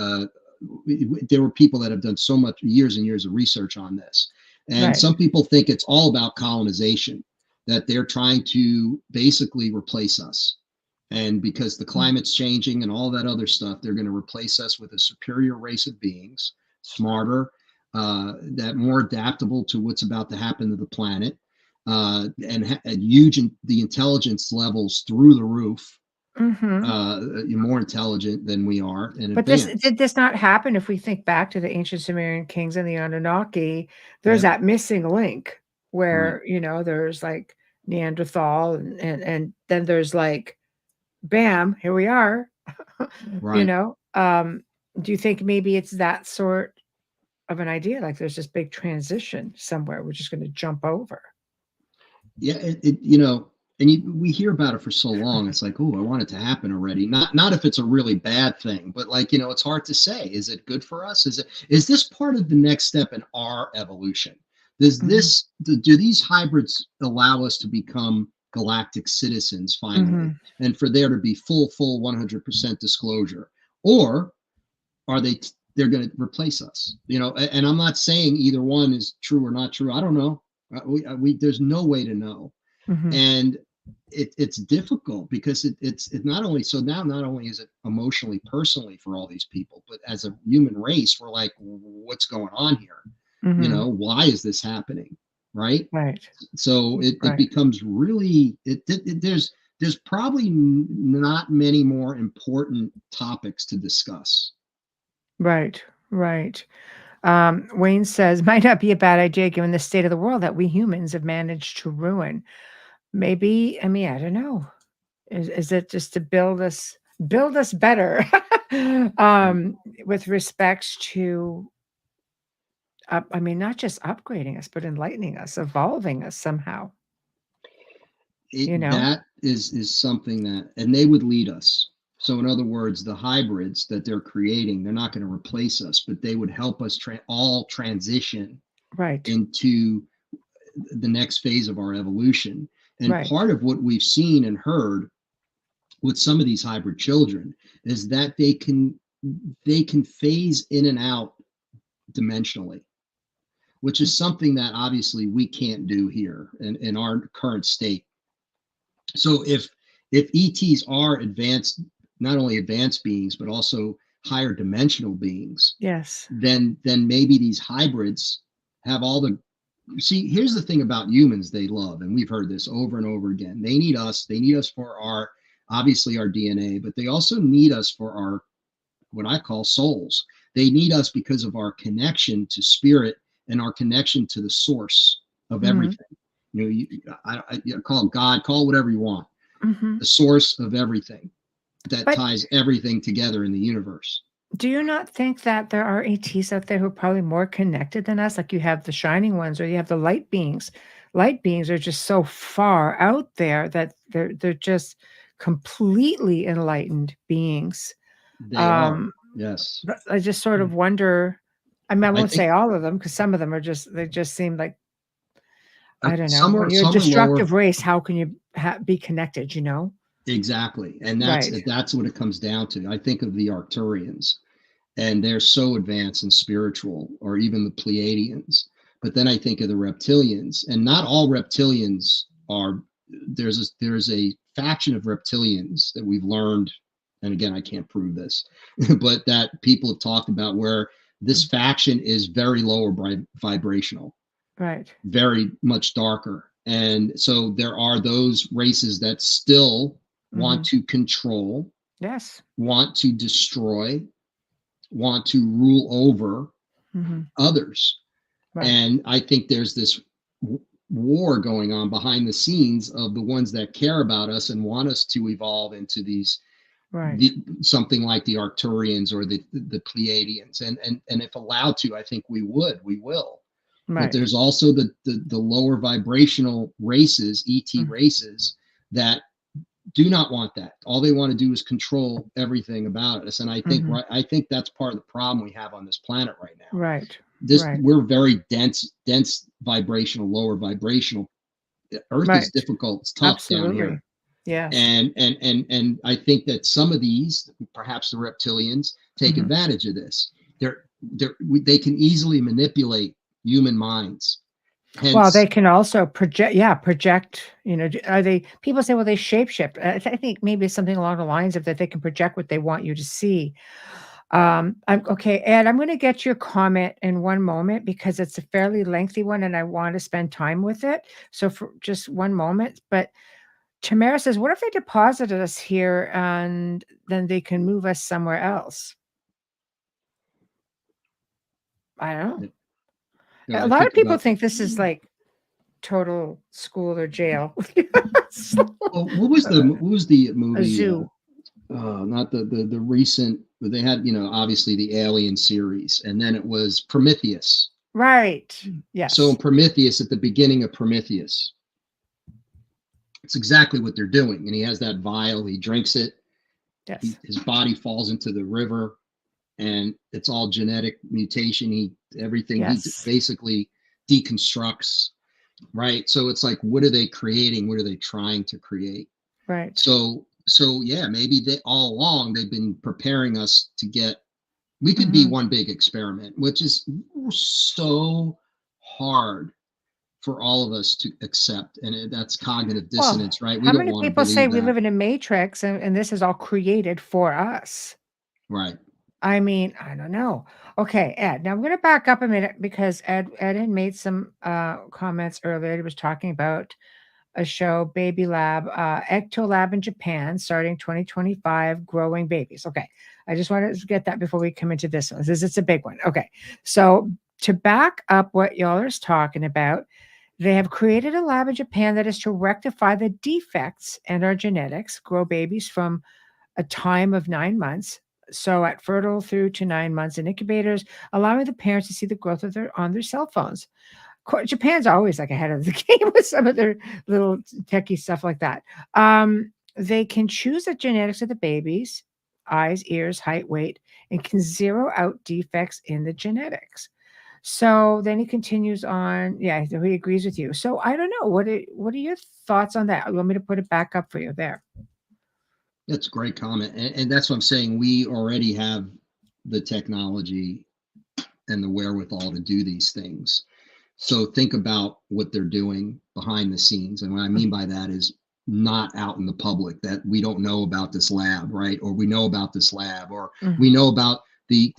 there were people that have done so much, years and years of research on this, and some people think it's all about colonization, that they're trying to basically replace us. And because the climate's changing and all that other stuff, they're going to replace us with a superior race of beings, smarter, that more adaptable to what's about to happen to the planet, and huge the intelligence levels through the roof, more intelligent than we are. But did this not happen? If we think back to the ancient Sumerian kings and the Anunnaki, there's that missing link where, there's like Neanderthal, and then there's like, bam, here we are. Right. Do you think maybe it's that sort of an idea? Like there's this big transition somewhere we're just going to jump over. Yeah, we hear about it for so long. It's like, oh, I want it to happen already. Not if it's a really bad thing, but like, it's hard to say. Is it good for us? Is this part of the next step in our evolution? Do these hybrids allow us to become galactic citizens finally, and for there to be full 100% disclosure, or are they're going to replace us? And I'm not saying either one is true or not true. I don't know. There's no way to know. And it's difficult because it's not only so now, not only is it emotionally, personally for all these people, but as a human race, we're like, what's going on here? Why is this happening? Right. So it becomes really, there's probably not many more important topics to discuss. Right. Wayne says, might not be a bad idea given the state of the world that we humans have managed to ruin. Maybe, I mean, I don't know. Is it just to build us better with respects to, I mean, not just upgrading us, but enlightening us, evolving us somehow. That is something that, and they would lead us. So in other words, the hybrids that they're creating, they're not going to replace us, but they would help us all transition into the next phase of our evolution. And part of what we've seen and heard with some of these hybrid children is that they can phase in and out dimensionally, which is something that obviously we can't do here in our current state. So if ETs are advanced, not only advanced beings, but also higher dimensional beings, then maybe these hybrids have all the, see, here's the thing about humans they love, and we've heard this over and over again. They need us for our, obviously our DNA, but they also need us for our, what I call souls. They need us because of our connection to spirit and our connection to the source of everything. I call it God, call it whatever you want. The source of everything that ties everything together in the universe. Do you not think that there are ETs out there who are probably more connected than us? Like you have the shining ones or you have the light beings. Light beings are just so far out there that they're just completely enlightened beings. They are, yes. I just sort of wonder, I mean, I won't say all of them because some of them are they just seem like, I don't know. When you're a destructive race, how can you be connected, Exactly. And that's what it comes down to. I think of the Arcturians, and they're so advanced and spiritual, or even the Pleiadians. But then I think of the reptilians, and not all reptilians are, there's a faction of reptilians that we've learned, and again, I can't prove this, but that people have talked about where this faction is very lower vibrational. Very much darker. And so there are those races that still want to control, want to destroy, want to rule over others. And I think there's this war going on behind the scenes of the ones that care about us and want us to evolve into these something like the Arcturians or the Pleiadians. And if allowed to, I think we will. But there's also the lower vibrational races, ET races, that do not want that. All they want to do is control everything about us. And I think I think that's part of the problem we have on this planet right now. We're very dense vibrational, lower vibrational. Earth is difficult. It's tough down here. Yeah. And I think that some of these, perhaps the reptilians, take advantage of this. They can easily manipulate human minds. Hence, well, they can also project, are they, people say, well, they shapeshift. I think maybe it's something along the lines of that they can project what they want you to see. Okay, Ed, I'm going to get your comment in one moment because it's a fairly lengthy one and I want to spend time with it. So for just one moment, but Tamara says, what if they deposited us here and then they can move us somewhere else? I don't know. A lot of people think this is like total school or jail. Well, what was the movie? A zoo. Not the recent, but they had, obviously the Alien series, and then it was Prometheus. Right. Yes. So in Prometheus, at the beginning of Prometheus, It's exactly what they're doing. And he has that vial, he drinks it, Yes. his body falls into the river, and it's all genetic mutation. Everything he Yes. basically deconstructs, right? So it's like, what are they creating? What are they trying to create? Right. So yeah, maybe they all along they've been preparing us to get. We could be Mhm. one big experiment, which is so hard for all of us to accept, and that's cognitive Well, dissonance, right? We how don't many want to people say believe we that, live in a matrix and this is all created for us? right? I mean, I don't know. Okay, Ed. Now I'm going to back up a minute because Ed had made some comments earlier. He was talking about a show, Baby Lab, Ecto Lab in Japan, starting 2025, growing babies. Okay, I just wanted to get that before we come into this one. It's a big one. Okay, so to back up what y'all are talking about, they have created a lab in Japan that is to rectify the defects in our genetics, grow babies from a time of 9 months. So at fertile through to 9 months in incubators, allowing the parents to see the growth of their cell phones. Japan's always like ahead of the game with some of their little techie stuff like that. They can choose the genetics of the babies, eyes, ears, height, weight, and can zero out defects in the genetics. So then he continues on. Yeah, so he agrees with you. So I don't know. What are your thoughts on that? You want me to put it back up for you there? That's a great comment, and that's what I'm saying. We already have the technology and the wherewithal to do these things. So think about what they're doing behind the scenes. And what I mean by that is not out in the public, that we don't know about this lab, right? Or we know about this lab, or we Mhm. know about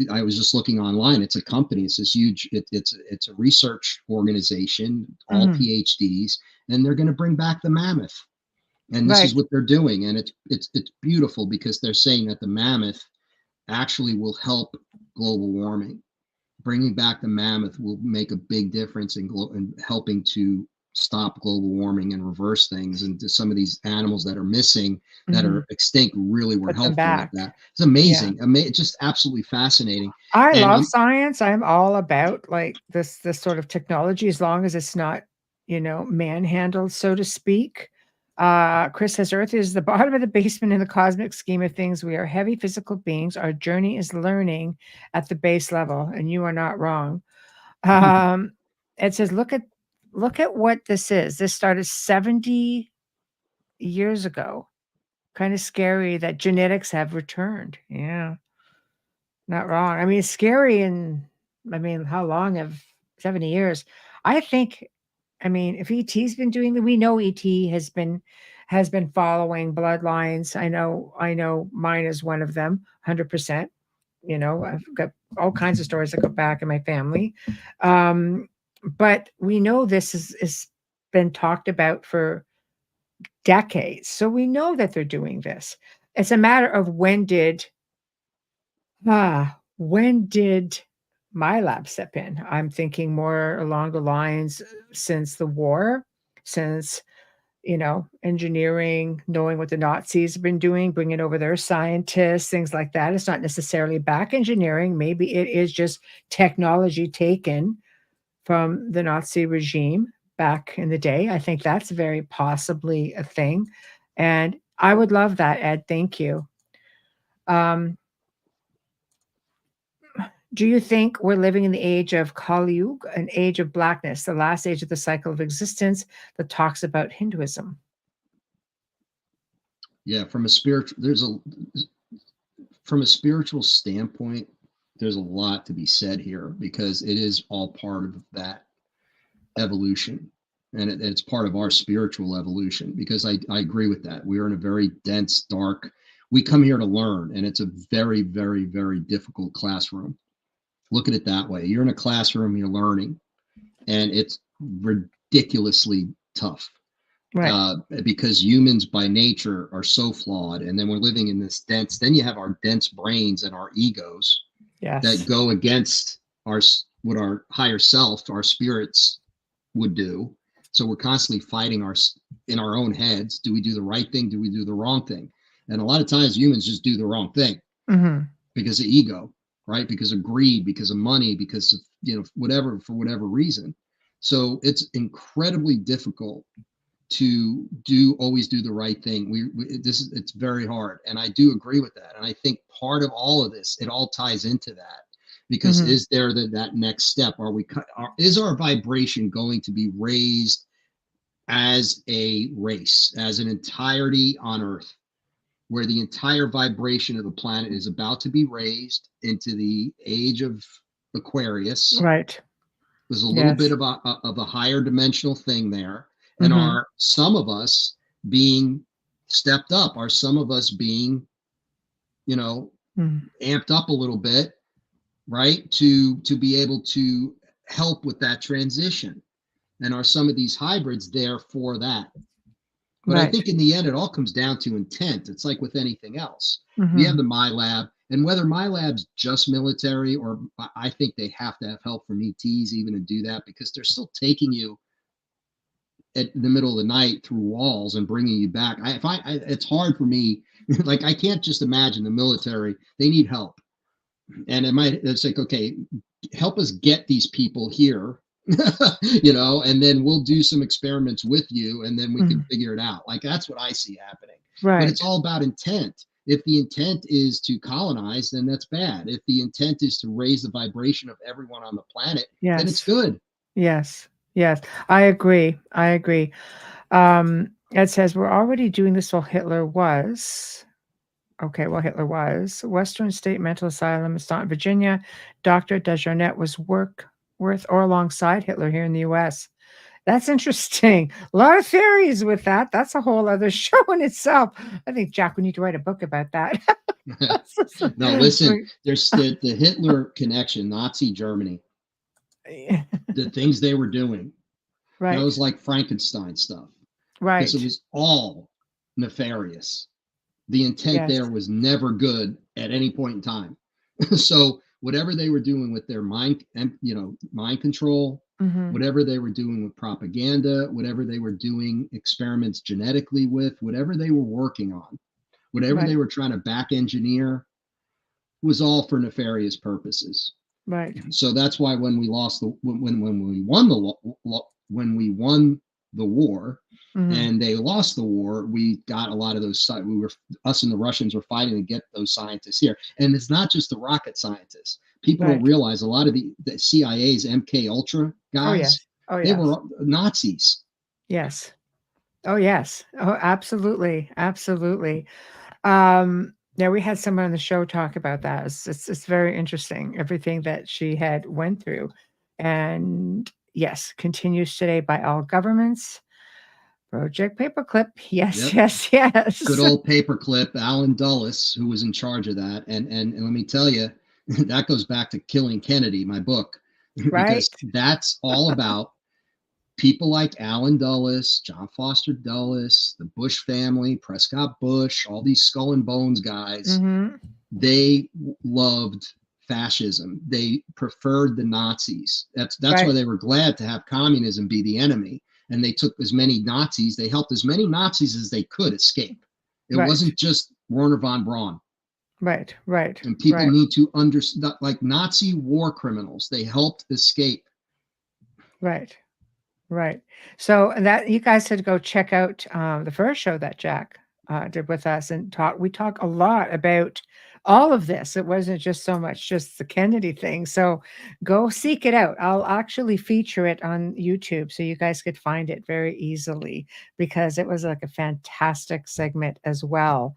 I was just looking online. It's a company. It's this huge, it's a research organization, all Mhm. PhDs, and they're going to bring back the mammoth. And this is Right. what they're doing. And it's beautiful because they're saying that the mammoth actually will help global warming. Bringing back the mammoth will make a big difference in helping to stop global warming and reverse things. And to some of these animals that are missing, that Mhm. are extinct, really were Put them helpful with back. that. It's Yeah. amazing, just absolutely fascinating. I And love science. I'm all about like this sort of technology as long as it's not, manhandled, so to speak. Chris says Earth is the bottom of the basement in the cosmic scheme of things. We are heavy physical beings. Our journey is learning at the base level, and you are not wrong. Um, it says, look at what this is. This started 70 years ago. Kind of scary that genetics have returned. Yeah. Not wrong. I mean, it's scary and I mean, how long have 70 years? I think I mean, if ET's been doing that, we know ET has been following bloodlines. I know mine is one of them, 100%. I've got all kinds of stories that go back in my family. But we know this is been talked about for decades. So we know that they're doing this. It's a matter of when did my lab step in? I'm thinking more along the lines since the war, since, engineering, knowing what the Nazis have been doing, bringing over their scientists, things like that. It's not necessarily back engineering. Maybe it is just technology taken from the Nazi regime back in the day. I think that's very possibly a thing. And I would love that, Ed. Thank you. Um, Do you think we're living in the age of Kali Yuga, an age of blackness, the last age of the cycle of existence that talks about Hinduism? yeah, from a spiritual standpoint, there's a lot to be said here because it is all part of that evolution, and it's part of our spiritual evolution. Because I agree with that. We are in a very dense, dark. We come here to learn, and it's a very, very, very difficult classroom. Look at it that way. You're in a classroom, you're learning, and it's ridiculously tough, Right. because humans by nature are so flawed. And then we're living in this dense. Then you have our dense brains and our egos that Yes. go against our what our higher self, our spirits would do. So we're constantly fighting in our own heads. Do we do the right thing? Do we do the wrong thing? And a lot of times humans just do the wrong thing Hmm. because of ego, right? Because of greed, because of money, because of, whatever, for whatever reason. So it's incredibly difficult to always do the right thing. It's very hard, and I do agree with that. And I think part of all of this, it all ties into that, because is there that next step? Is our vibration going to be raised as a race, as an entirety on Earth, where the entire vibration of the planet is about to be raised into the age of Aquarius? Right. There's a little bit of a higher dimensional thing there. And are some of us being stepped up? Are some of us being, amped up a little bit, right? To be able to help with that transition. And are some of these hybrids there for that? But I think in the end, it all comes down to intent. It's like with anything else. We have the My Lab, and whether My Lab's just military, or I think they have to have help from ETs even to do that, because they're still taking you at the middle of the night through walls and bringing you back. It's hard for me. Like, I can't just imagine the military. They need help, and it's like, okay, help us get these people here. And then we'll do some experiments with you, and then we can figure it out. Like, that's what I see happening. Right. But it's all about intent. If the intent is to colonize, then that's bad. If the intent is to raise the vibration of everyone on the planet, then it's good. Yes. I agree. It says we're already doing this while Hitler was. Okay, well, Hitler was. Western State Mental Asylum in Staunton, Virginia. Dr. Desrochers was with or alongside Hitler here in the U.S. That's interesting. A lot of theories with that. That's a whole other show in itself. I think, Jack, we need to write a book about that. No, listen, there's the Hitler connection, Nazi Germany, the things they were doing. Right. That was like Frankenstein stuff. Right. Because it was all nefarious. The intent there was never good at any point in time. So whatever they were doing with their mind control, whatever they were doing with propaganda, whatever they were doing experiments genetically with, whatever they were working on, whatever they were trying to back engineer, was all for nefarious purposes. Right. So that's why when we won the war, and they lost the war, we got a lot of those. Us and the Russians were fighting to get those scientists here. And it's not just the rocket scientists. People don't realize a lot of the CIA's MK Ultra guys, they were Nazis. Yes. Oh, yes. Oh, absolutely. Yeah, we had someone on the show talk about that. It's very interesting, everything that she had went through. And yes, continues today by all governments. Project Paperclip. Yes. Good old Paperclip, Alan Dulles, who was in charge of that. And let me tell you, that goes back to Killing Kennedy, my book. Right. Because that's all about people like Alan Dulles, John Foster Dulles, the Bush family, Prescott Bush, all these skull and bones guys. They loved fascism. They preferred the Nazis. That's why they were glad to have communism be the enemy. And they took as many Nazis, they helped as many Nazis as they could escape. It wasn't just Werner von Braun. Right. And people need to understand, like Nazi war criminals, they helped escape. Right. So that you guys had to go check out the first show that Jack did with us, and we talk a lot about all of this. It wasn't just so much just the Kennedy thing. So go seek it out. I'll actually feature it on YouTube so you guys could find it very easily, because it was like a fantastic segment as well.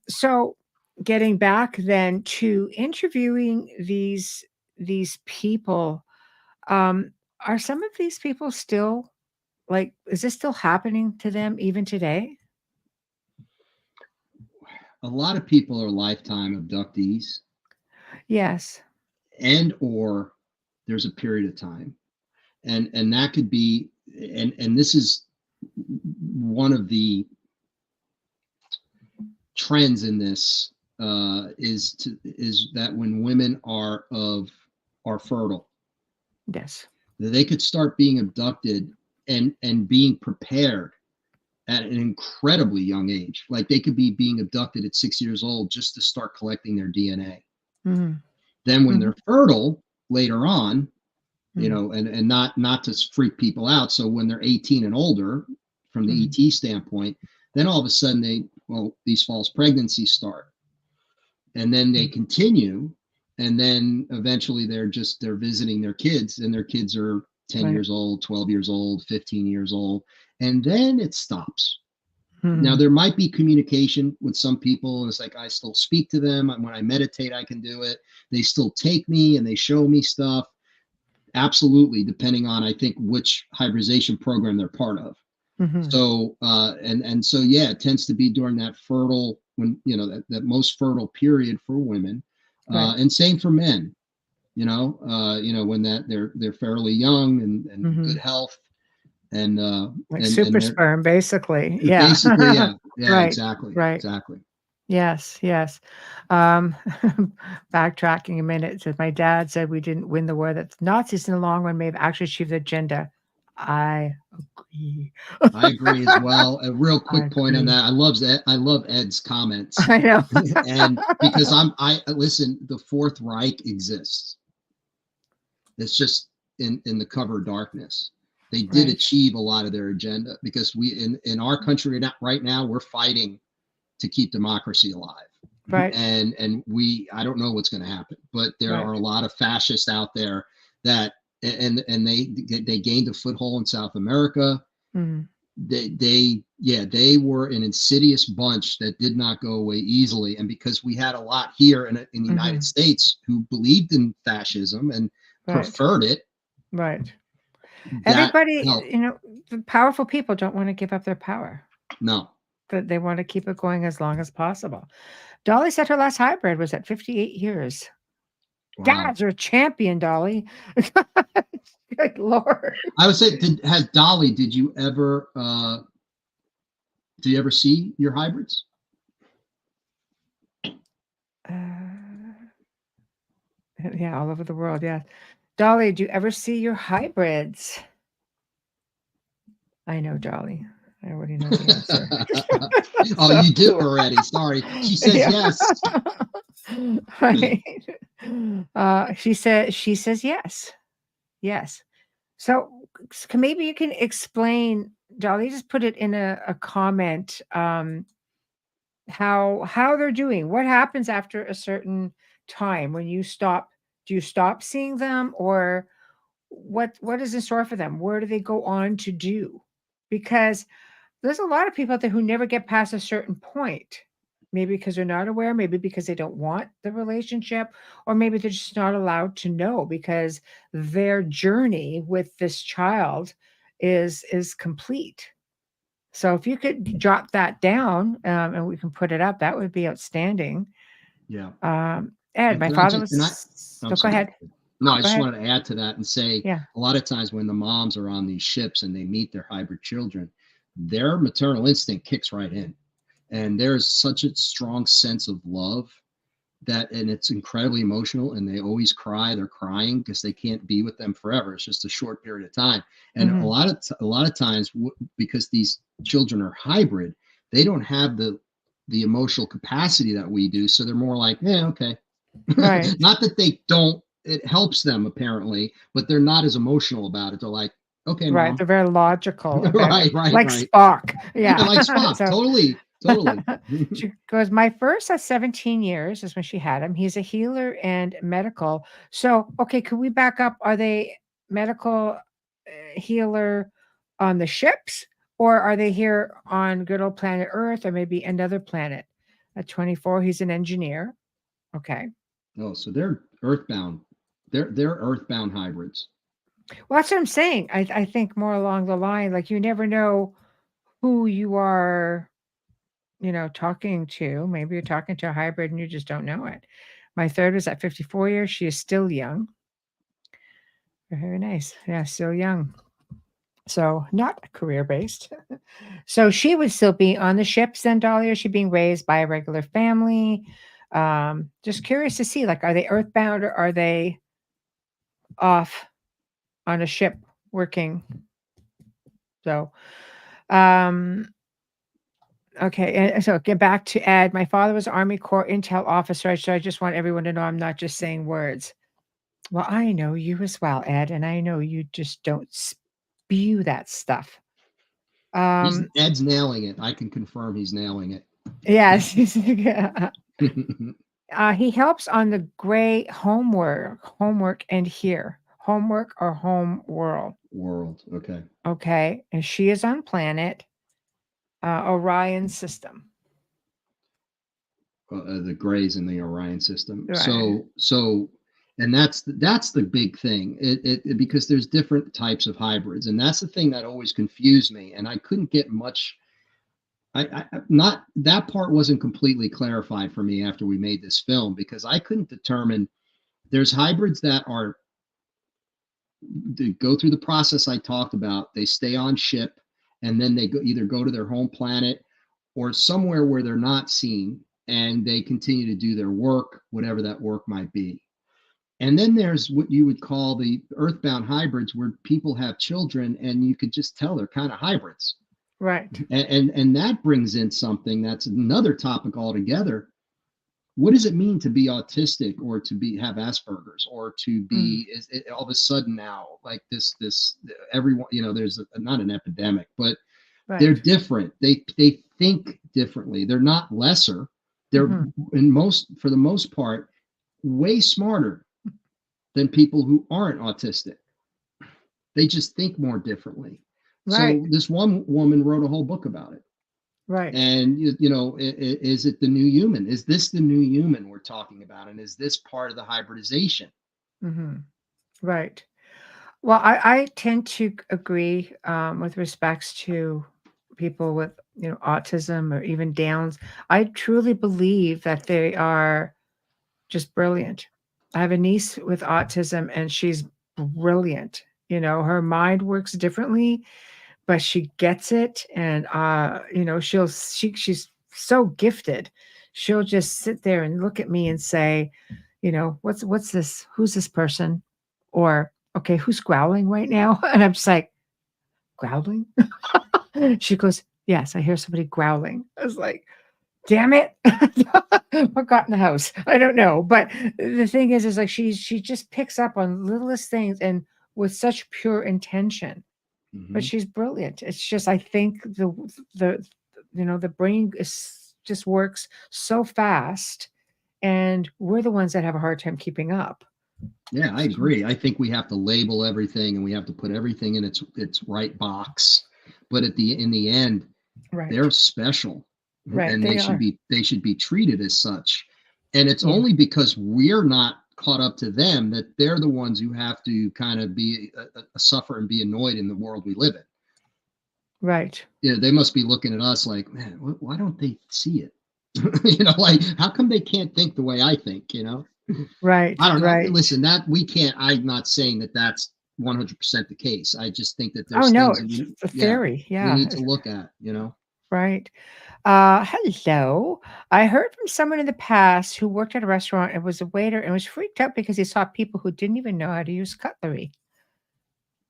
So getting back then to interviewing these people, are some of these people still, like, is this still happening to them even today? A lot of people are lifetime abductees. Yes. And or there's a period of time. And that could be, and this is one of the trends in this, is that when women are fertile. Yes. They could start being abducted and being prepared at an incredibly young age. Like, they could be being abducted at 6 years old just to start collecting their DNA. Then when they're fertile later on, and not to freak people out. So when they're 18 and older, from the ET standpoint. Then all of a sudden these false pregnancies start, and then they continue, and then eventually they're visiting their kids, and their kids are 10 years old, 12 years old, 15 years old, and then it stops. Now there might be communication with some people. It's like I still speak to them. When I meditate, I can do it. They still take me and they show me stuff. Absolutely, depending on, I think, which hybridization program they're part of. So so yeah, it tends to be during that fertile, when that most fertile period for women, and same for men. When they're fairly young and good health, and like super sperm, basically. Yeah. Basically, yeah. Right. Exactly. Right. Exactly. Yes. Backtracking a minute, says my dad said we didn't win the war, that Nazis in the long run may have actually achieved their agenda. I agree. I agree as well. A real quick point on that. I love Ed's comments. I know. And because I listen, the Fourth Reich exists. It's just in the cover of darkness. They did achieve a lot of their agenda, because we in our country right now, we're fighting to keep democracy alive. Right. And I don't know what's going to happen, but there are a lot of fascists out there that, and they gained a foothold in South America. They were an insidious bunch that did not go away easily. And because we had a lot here in the United States who believed in fascism and preferred it. Right. Everybody, the powerful people don't want to give up their power. No. But they want to keep it going as long as possible. Dolly said her last hybrid was at 58 years. Wow. Dads are a champion, Dolly. Good Lord. I would say, did you ever see your hybrids? Yeah, all over the world. Yeah. Dolly, do you ever see your hybrids? I know, Dolly. I already know the answer. Oh, you do already. Sorry. She says yes. Right. She says yes. Yes. So maybe you can explain, Dolly, just put it in a comment, how they're doing. What happens after a certain time when you stop? Do you stop seeing them, or what is in store for them? Where do they go on to do? Because there's a lot of people out there who never get past a certain point. Maybe because they're not aware, maybe because they don't want the relationship, or maybe they're just not allowed to know because their journey with this child is complete. So if you could jot that down, and we can put it up, that would be outstanding. Yeah. Ed, my father was. Go ahead. No, I just wanted to add to that and say, a lot of times when the moms are on these ships and they meet their hybrid children, their maternal instinct kicks right in. And there's such a strong sense of love and it's incredibly emotional, and they always cry. They're crying because they can't be with them forever. It's just a short period of time. And a lot of times, because these children are hybrid, they don't have the emotional capacity that we do. So they're more like, okay. Right. Not that they don't, it helps them apparently, but they're not as emotional about it. They're like, okay, right. Mom. They're very logical. Right. Like Spock. Yeah. Like Spock. So, totally. She goes, my first at 17 years is when she had him. He's a healer and medical. So, okay, could we back up? Are they medical healer on the ships, or are they here on good old planet Earth, or maybe another planet? At 24, he's an engineer. Okay. Oh, so they're earthbound. They're earthbound hybrids. Well, that's what I'm saying. I think more along the line, like you never know who you are, talking to. Maybe you're talking to a hybrid and you just don't know it. My third was at 54 years. She is still young. Very nice. Yeah, still young. So not career-based. So she would still be on the ships then, Dolly, or is she being raised by a regular family? Just curious to see, like, are they earthbound or are they off on a ship working? So, okay. And so get back to Ed. My father was Army Corps Intel officer. So I just want everyone to know I'm not just saying words. Well, I know you as well, Ed, and I know you just don't spew that stuff. Ed's nailing it. I can confirm he's nailing it. Yes. He helps on the gray homework and here. Homework or home world. World. Okay. Okay. And she is on planet Orion system. The Greys in the Orion system. Right. So, and that's the big thing. Because there's different types of hybrids, and that's the thing that always confused me, and I couldn't get much. Not that part wasn't completely clarified for me after we made this film, because I couldn't determine. There's hybrids that they go through the process I talked about. They stay on ship, and then they either go to their home planet or somewhere where they're not seen, and they continue to do their work, whatever that work might be. And then there's what you would call the earthbound hybrids, where people have children and you could just tell they're kind of hybrids. Right. And that brings in something that's another topic altogether. What does it mean to be autistic, or to have Asperger's, or to be is it all of a sudden now like this everyone, there's not an epidemic, but Right. they're different. They think differently. They're not lesser. They're for the most part, way smarter than people who aren't autistic. They just think more differently. Right. So this one woman wrote a whole book about it. Right. And is it the new human? Is this the new human we're talking about? And is this part of the hybridization? Right. Well, I tend to agree with respects to people with autism or even Downs. I truly believe that they are just brilliant. I have a niece with autism, and she's brilliant. Her mind works differently, but she gets it, and she's so gifted. She'll just sit there and look at me and say, what's this? Who's this person? Or, okay, who's growling right now? And I'm just like, growling? She goes, yes, I hear somebody growling. I was like, damn it. What got in the house? I don't know. But the thing is like she just picks up on littlest things, and with such pure intention. But she's brilliant. It's just, I think the brain just works so fast, and we're the ones that have a hard time keeping up. Yeah, I agree. I think we have to label everything, and we have to put everything in its right box. But in the end, Right. they're special, Right. and they should be treated as such. And it's only because we're not caught up to them that they're the ones who have to kind of be suffer and be annoyed in the world we live in. Right. They must be looking at us like, man, why don't they see it? Like, how come they can't think the way I think? Right. I don't know. Right. Listen, that we can't. I'm not saying that that's 100% the case. I just think that there's it's a theory. we need to look at. Right. Hello. I heard from someone in the past who worked at a restaurant and was a waiter and was freaked out because he saw people who didn't even know how to use cutlery.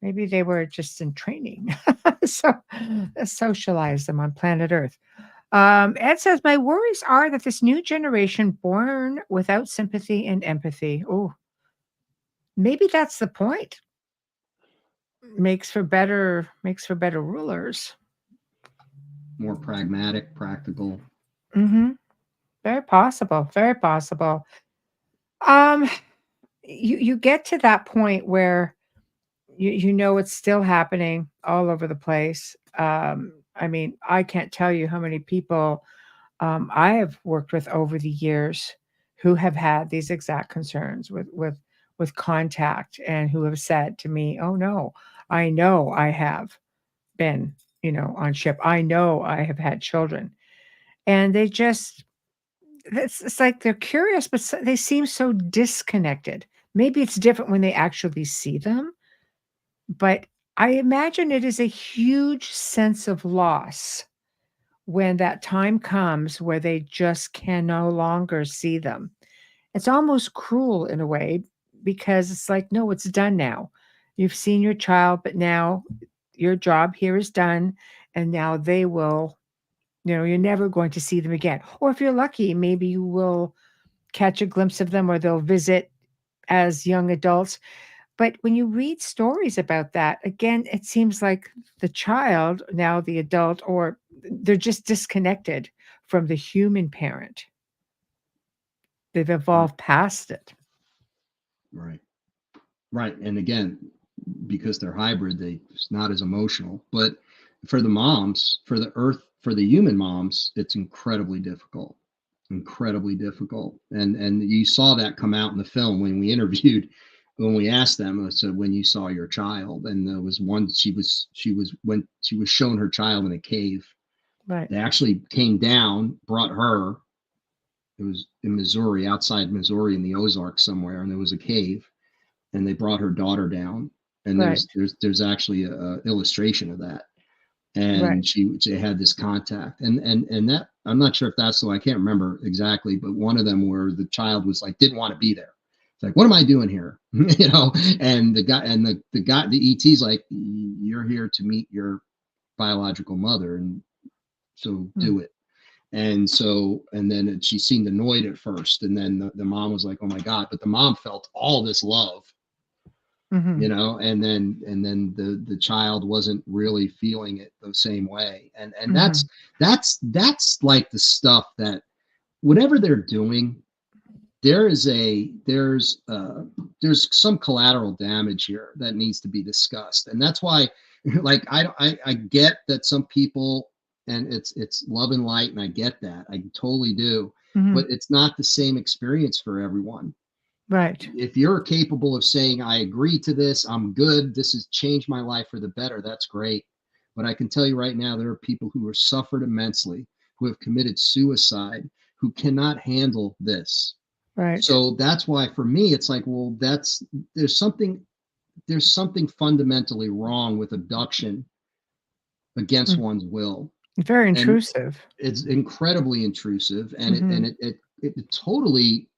Maybe they were just in training. So socialize them on planet Earth. Ed says, my worries are that this new generation born without sympathy and empathy. Oh, maybe that's the point. Makes for better rulers. More pragmatic, practical. Very possible. Very possible. You get to that point where it's still happening all over the place. I mean, I can't tell you how many people I have worked with over the years who have had these exact concerns with contact, and who have said to me, "Oh no, I know I have been, on ship. I know I have had children," and they just it's like they're curious, but they seem so disconnected. Maybe it's different when they actually see them, but I imagine it is a huge sense of loss when that time comes where they just can no longer see them. It's almost cruel in a way, because it's like, no, it's done now. You've seen your child, but now your job here is done, and now they will, you're never going to see them again. Or if you're lucky, maybe you will catch a glimpse of them, or they'll visit as young adults. But when you read stories about that, again, it seems like the child, now the adult, or they're just disconnected from the human parent. They've Right. evolved past it. Right. Right. And again, because they're hybrid, it's not as emotional. But for the moms, for the human moms, it's incredibly difficult. Incredibly difficult. And you saw that come out in the film when we interviewed, when we asked them, I said, when you saw your child. And there was one, when she was shown her child in a cave. Right. They actually came down, brought her. It was in Missouri, outside Missouri in the Ozarks somewhere, and there was a cave, and they brought her daughter down, and Right. there's actually a illustration of that, Right. and she had this contact, and that, I'm not sure if that's so, I can't remember exactly, but one of them where the child was like, didn't want to be there. It's like, what am I doing here? And the ET's like, you're here to meet your biological mother, and so Mm. do it. And then she seemed annoyed at first, and then the mom was like, oh my god, but the mom felt all this love, Mm-hmm. and then the child wasn't really feeling it the same way, and Mm-hmm. that's like the stuff that, whatever they're doing, there's some collateral damage here that needs to be discussed, and that's why, like, I get that some people, and it's love and light, and I get that, I totally do, Mm-hmm. but it's not the same experience for everyone. Right. If you're capable of saying, I agree to this, I'm good, this has changed my life for the better, that's great. But I can tell you right now, there are people who have suffered immensely, who have committed suicide, who cannot handle this. Right. So that's why for me, it's like, well, there's something there's something fundamentally wrong with abduction against Mm. one's will. Very And intrusive. it's incredibly intrusive, and it Mm-hmm. and it totally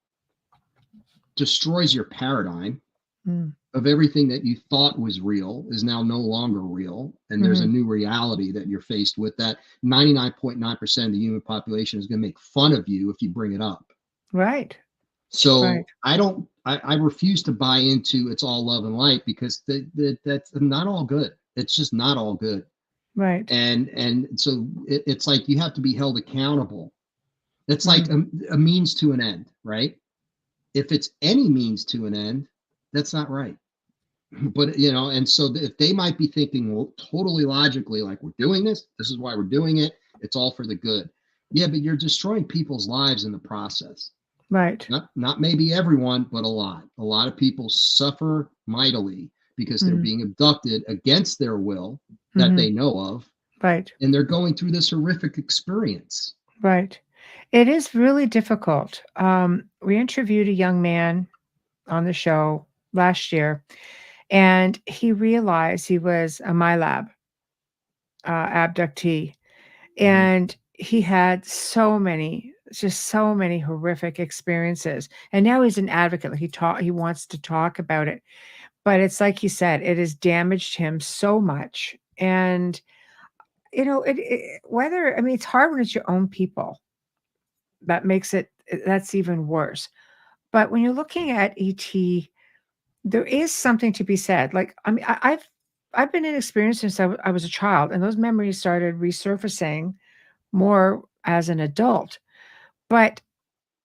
destroys your paradigm Mm. of everything that you thought was real is now no longer real, and there's a Mm-hmm. new reality that you're faced with, that 99.9% of the human population is going to make fun of you if you bring it up. Right. Right. So I refuse to buy into it's all love and light, because that's not all good. It's just not all good. Right. And so it's like you have to be held accountable. It's like Mm-hmm. a means to an end, right? If it's any means to an end, that's not right. But and so if they might be thinking, well, totally logically, like, we're doing this is why we're doing it, it's all for the good. Yeah, but you're destroying people's lives in the process. Right. Not maybe everyone, but a lot of people suffer mightily because they're Mm-hmm. being abducted against their will, that Mm-hmm. they know of, Right. and they're going through this horrific experience. Right. It is really difficult. We interviewed a young man on the show last year, and he realized he was a MyLab abductee, Mhm. and he had just so many horrific experiences. And now he's an advocate. Like, he wants to talk about it, but it's like he said, it has damaged him so much. And whether, I mean, it's hard when it's your own people. That makes it that's even worse. But when you're looking at ET, there is something to be said. Like, I mean, I've been in experience since I was a child, and those memories started resurfacing more as an adult. But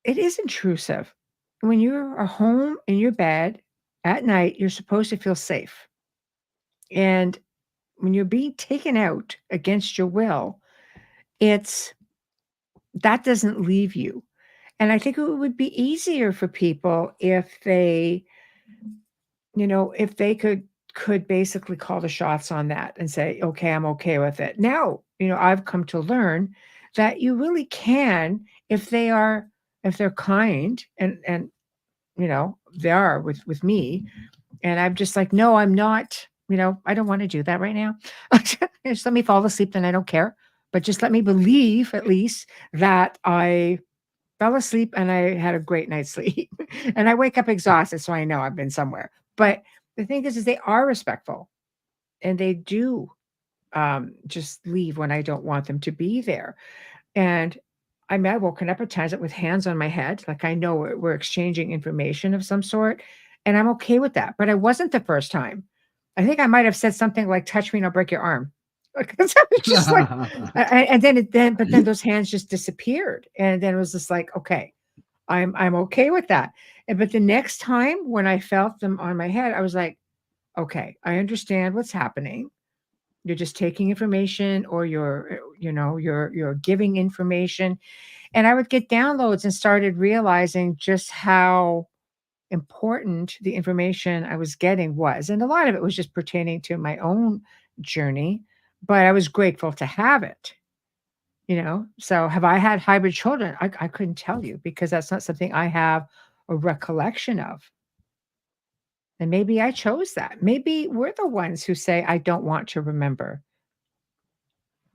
it is intrusive. When you are home in your bed at night, you're supposed to feel safe. And when you're being taken out against your will, it's that doesn't leave you. And I think it would be easier for people if if they could basically call the shots on that and say, okay, I'm okay with it. Now, I've come to learn that you really can, if they're kind, and they are with me, and I'm just like, no, I'm not, I don't want to do that right now. Just let me fall asleep, then I don't care. But just let me believe at least that I fell asleep and I had a great night's sleep. And I wake up exhausted, so I know I've been somewhere. But the thing is they are respectful, and they do just leave when I don't want them to be there. And I mean, I've woken up at times with hands on my head, like I know we're exchanging information of some sort, And I'm okay with that. But I wasn't the first time. I think I might have said something like, touch me and I'll break your arm. Because I was just like, and but then those hands just disappeared. And then it was just like, okay, I'm okay with that. But the next time when I felt them on my head, I was like, okay, I understand what's happening. You're just taking information, or you're giving information. And I would get downloads and started realizing just how important the information I was getting was. And a lot of it was just pertaining to my own journey, but I was grateful to have it. So have I had hybrid children? I couldn't tell you, because that's not something I have a recollection of. And maybe I chose that. Maybe we're the ones who say, I don't want to remember.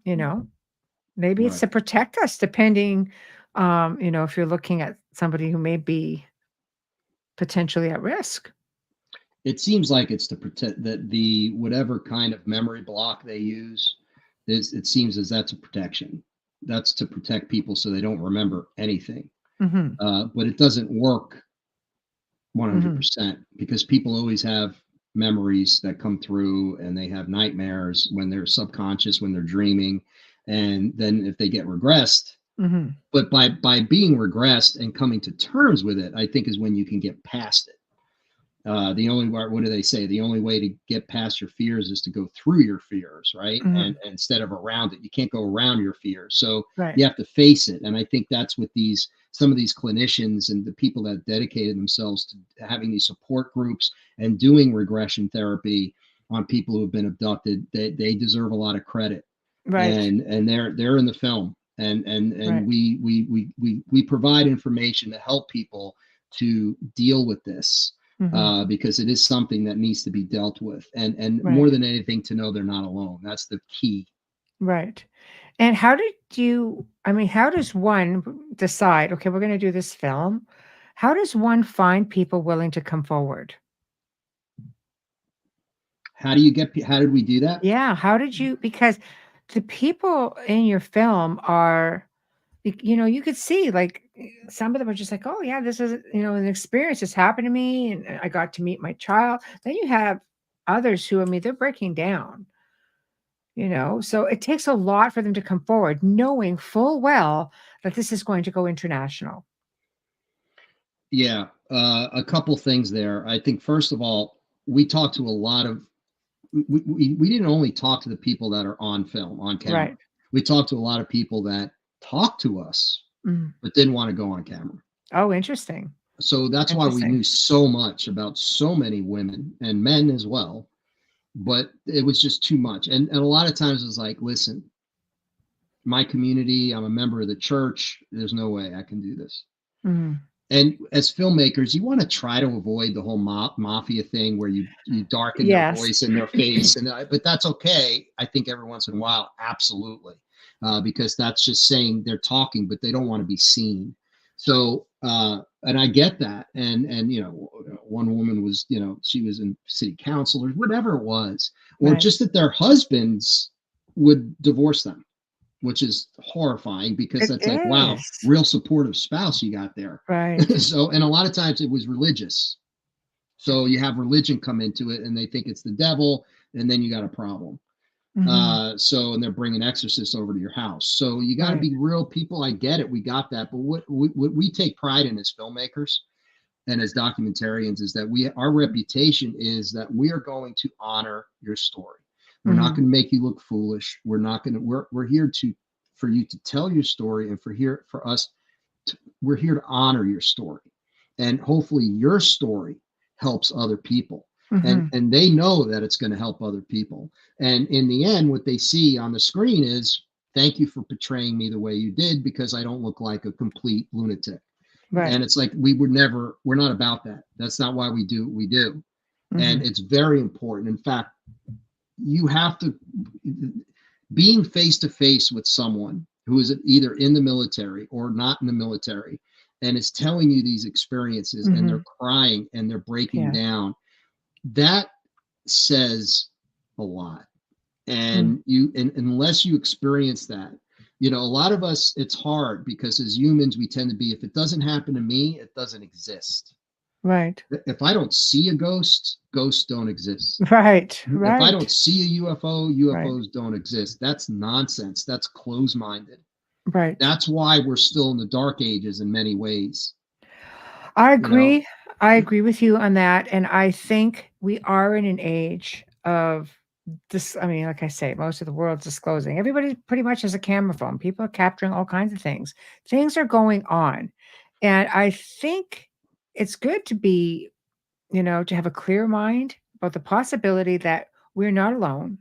Maybe it's Right. to protect us, depending, if you're looking at somebody who may be potentially at risk. It seems like it's to protect that the whatever kind of memory block they use it seems as that's a protection. That's to protect people so they don't remember anything. Hmm. But it doesn't work Hmm. 100% because people always have memories that come through, and they have nightmares when they're subconscious, when they're dreaming. And then if they get regressed, Hmm. but by being regressed and coming to terms with it, I think is when you can get past it. The only what do they say? The only way to get past your fears is to go through your fears, right? And Hmm. instead of around it, you can't go around your fears. So Right. you have to face it. And I think that's what some of these clinicians and the people that dedicated themselves to having these support groups and doing regression therapy on people who have been abducted, they deserve a lot of credit. Right. And they're in the film. And Right. we provide information to help people to deal with this, Hmm. because it is something that needs to be dealt with, and more Right. than anything, to know they're not alone. That's the key. Right. And how does one decide, okay, we're going to do this film? How does one find people willing to come forward? How did we do that? Yeah. How did you, because the people in your film are, you could see, like, some of them are just like, oh yeah, this is, an experience that's happened to me, and I got to meet my child. Then you have others who, I mean, they're breaking down, so it takes a lot for them to come forward, knowing full well that this is going to go international. Yeah, a couple things there. I think first of all, we talked to a lot of we didn't only talk to the people that are on film, on camera. Right. We talked to a lot of people that talked to us Mm. but didn't want to go on camera. Oh, interesting. So that's why we Interesting. knew so much about so many women and men as well, but it was just too much. And a lot of times it was like, listen, my community, I'm a member of the church, there's no way I can do this. Mm. And as filmmakers, you want to try to avoid the whole mafia thing where you darken their Yes. voice and their face, but that's okay. I think every once in a while, absolutely, because that's just saying they're talking, but they don't want to be seen. So, and I get that. And one woman was, she was in city council or whatever it was, or Right. just that their husbands would divorce them, which is horrifying because It that's like, wow, is. real supportive spouse you got there. Right. So, and a lot of times it was religious. So you have religion come into it and they think it's the devil, and then you got a problem. Hmm. And they're bringing exorcists over to your house. So you got to Right. be real people. I get it. We got that. But what we take pride in as filmmakers and as documentarians is that our reputation is that we are going to honor your story. We're not Hmm. going to make you look foolish. We're not going to, we're here for you to tell your story, and for us we're here to honor your story, and hopefully your story helps other people, and Hmm. and they know that it's going to help other people, and in the end what they see on the screen is, thank you for portraying me the way you did, because I don't look like a complete lunatic. Right. And it's like, we're not about that. That's not why we do what we do. And Hmm. it's very important. In fact, you have to, being face to face with someone who is either in the military or not in the military and is telling you these experiences, and Hmm. they're crying and they're breaking Yeah. down, that says a lot. Mm. And unless you experience that, a lot of us, it's hard because as humans we tend to be, if it doesn't happen to me, it doesn't exist. Right. If I don't see a ghost, ghosts don't exist. Right. If I don't Right. see a UFO, Right. UFOs don't exist. That's nonsense. That's closed-minded. Right. That's why we're still in the dark ages in many ways. I You know, agree. I agree with you on that. And I think we are in an age of this. I mean, like I say, most of the world's disclosing. Everybody pretty much has a camera phone. People are capturing all kinds of things. Things are going on. And I think it's good to be, to have a clear mind about the possibility that we're not alone.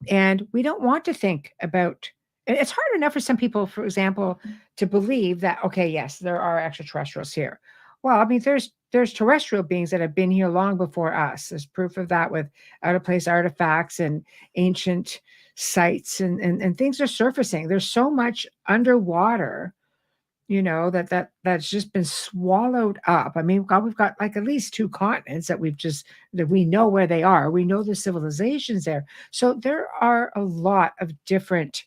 And we don't want to think about it's hard enough for some people, for example, to believe that, okay, yes, there are extraterrestrials here. Well, I mean, there's terrestrial beings that have been here long before us. There's proof of that with out of place artifacts and ancient sites and things are surfacing. There's so much underwater, that's just been swallowed up. I mean, God, we've got like at least two continents that we know where they are. We know the civilizations there. So there are a lot of different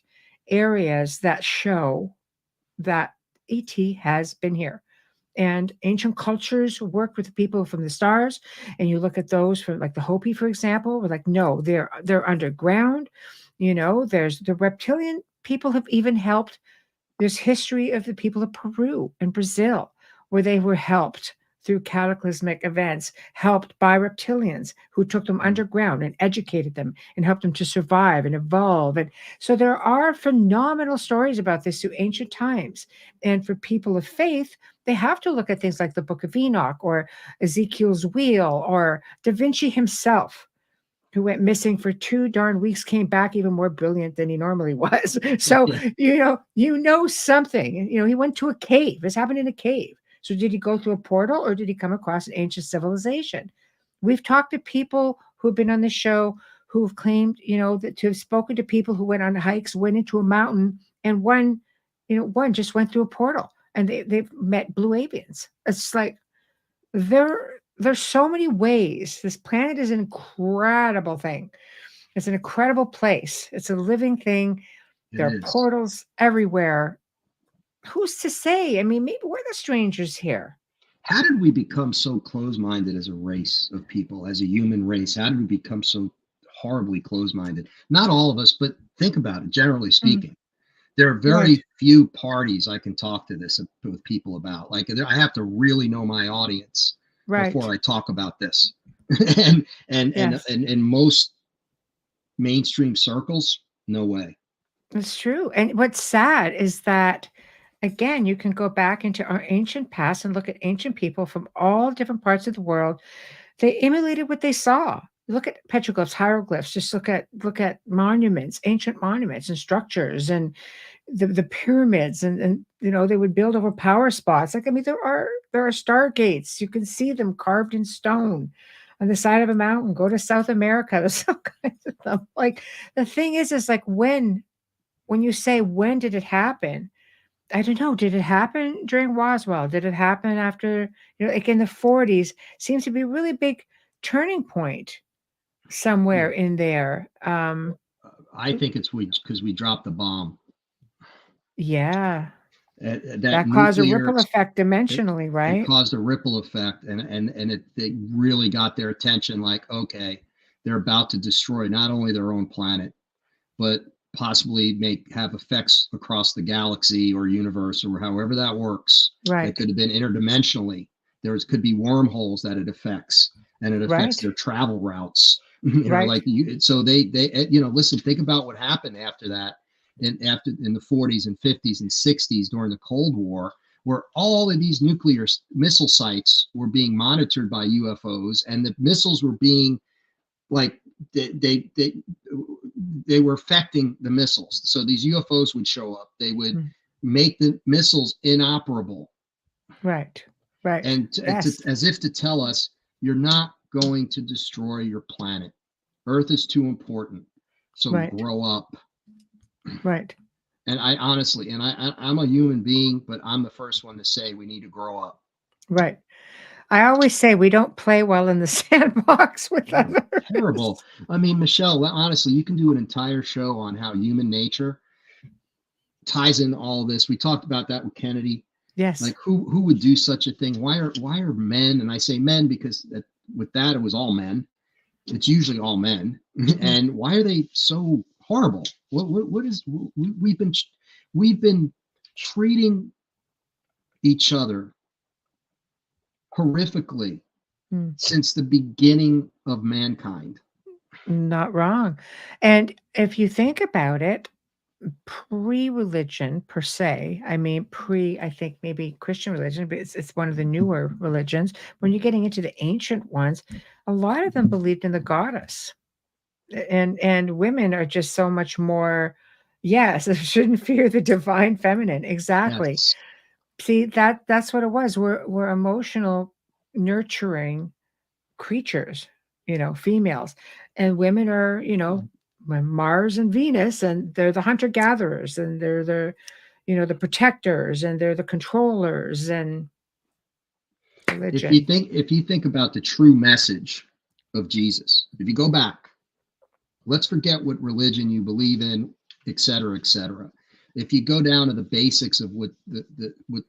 areas that show that ET has been here. And ancient cultures work with people from the stars, and you look at those from like the Hopi, for example. We're like, no, they're underground. There's the reptilian people have even helped. There's history of the people of Peru and Brazil where they were helped through cataclysmic events, helped by reptilians who took them underground and educated them and helped them to survive and evolve. And so there are phenomenal stories about this through ancient times. And for people of faith, they have to look at things like the Book of Enoch or Ezekiel's Wheel or Da Vinci himself, who went missing for 2 darn weeks, came back even more brilliant than he normally was. So, yeah. Something. He went to a cave. This happened in a cave. So did he go through a portal or did he come across an ancient civilization? We've talked to people who've been on the show who've claimed, that to have spoken to people who went on hikes, went into a mountain, and one just went through a portal and they've met blue avians. It's like there's so many ways. This planet is an incredible thing. It's an incredible place. It's a living thing. It There are is. portals everywhere. Who's to say? I mean, maybe we're the strangers here. How did we become so closed-minded as a race of people, as a human race? How did we become so horribly closed-minded? Not all of us, but think about it, generally Mm, speaking. There are right, very few parties I can talk to this with people about. Like I have to really know my audience before right. I talk about this. and Yes, in most mainstream circles, no way. it's true. And what's sad is that, again, you can go back into our ancient past and look at ancient people from all different parts of the world. They emulated what they saw. Look at petroglyphs, hieroglyphs. Just look at monuments, ancient monuments and structures, and the pyramids, and they would build over power spots. Like, I mean, there are stargates. You can see them carved in stone on the side of a mountain. Go to South America. There's all kinds of them. Like, the thing is like when you say when did it happen? I don't know. Did it happen during Roswell? Did it happen after, like in the 40s? Seems to be a really big turning point somewhere Yeah. in there. I think it's because we dropped the bomb. Yeah, That that caused a nuclear ripple effect it, dimensionally, it right? caused a ripple effect, and it really got their attention. Like, okay, they're about to destroy not only their own planet, but possibly have effects across the galaxy or universe or however that works. That Right, could have been interdimensionally. Could be wormholes that it affects, and it affects right, their travel routes. right, Like so they listen. Think about what happened after that, in the 40s and 50s and 60s during the Cold War, where all of these nuclear missile sites were being monitored by UFOs, and the missiles were being like they were affecting the missiles. So these UFOs would show up. They would mm, make the missiles inoperable, right, right. and Yes, as if to tell us, you're not going to destroy your planet. Earth is too important. So right, grow up. right, And I honestly, I'm a human being, but I'm the first one to say we need to grow up. right. I always say we don't play well in the sandbox with Oh, others. terrible. I mean, Michelle, honestly, you can do an entire show on how human nature ties in all this. We talked about that with Kennedy. Yes. Like who would do such a thing? Why are men, and I say men because with that it was all men. It's usually all men. And why are they so horrible? What is we've been treating each other horrifically Mm. since the beginning of mankind. Not wrong. And if you think about it, pre-religion per se, I mean, I think maybe Christian religion, but it's one of the newer religions. When you're getting into the ancient ones, a lot of them believed in the goddess. And women are just so much more, yes, shouldn't fear the divine feminine. Exactly. Yes. See, that's what it was. We're emotional, nurturing creatures, females. And women are, Mars and Venus, and they're the hunter gatherers, and they're the protectors, and they're the controllers, and religion. If you think about the true message of Jesus, if you go back, let's forget what religion you believe in, et cetera, et cetera. If you go down to the basics of what what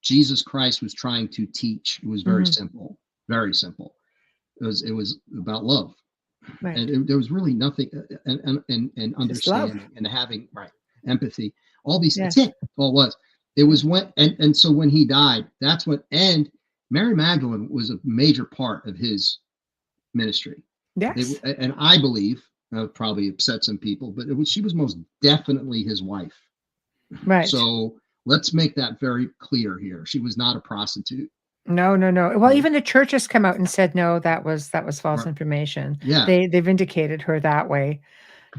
Jesus Christ was trying to teach, it was very simple, very simple. It was about love, Right. and there was really nothing, and understanding and having empathy. All these, Yes. that's it. All it was. It was when, and so when he died, that's when, and Mary Magdalene was a major part of his ministry. Yes. And I believe, probably upset some people, but she was most definitely his wife. Right. So let's make that very clear here. She was not a prostitute. No. Well, even the church has come out and said, no, that was false information. Yeah. They vindicated her that way.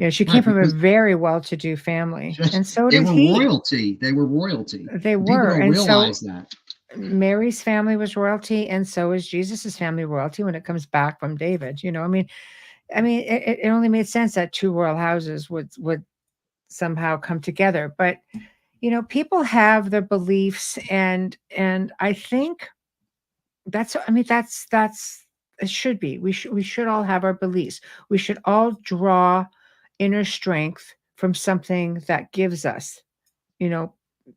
She came from a very well-to-do family, and so did he. Royalty. They were royalty. They People were, don't and realize so that. Mary's family was royalty, and so is Jesus's family royalty when it comes back from David. I mean, it only made sense that two royal houses would somehow come together. But people have their beliefs, and I think that's it should be. We should all have our beliefs. We should all draw inner strength from something that gives us,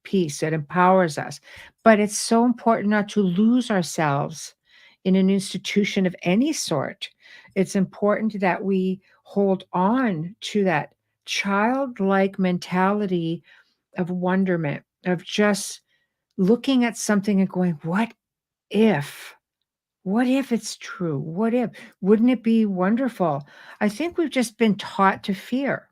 peace, that empowers us. But it's so important not to lose ourselves in an institution of any sort. It's important that we hold on to that childlike mentality of wonderment, of just looking at something and going, what if? What if it's true? What if? Wouldn't it be wonderful? I think we've just been taught to fear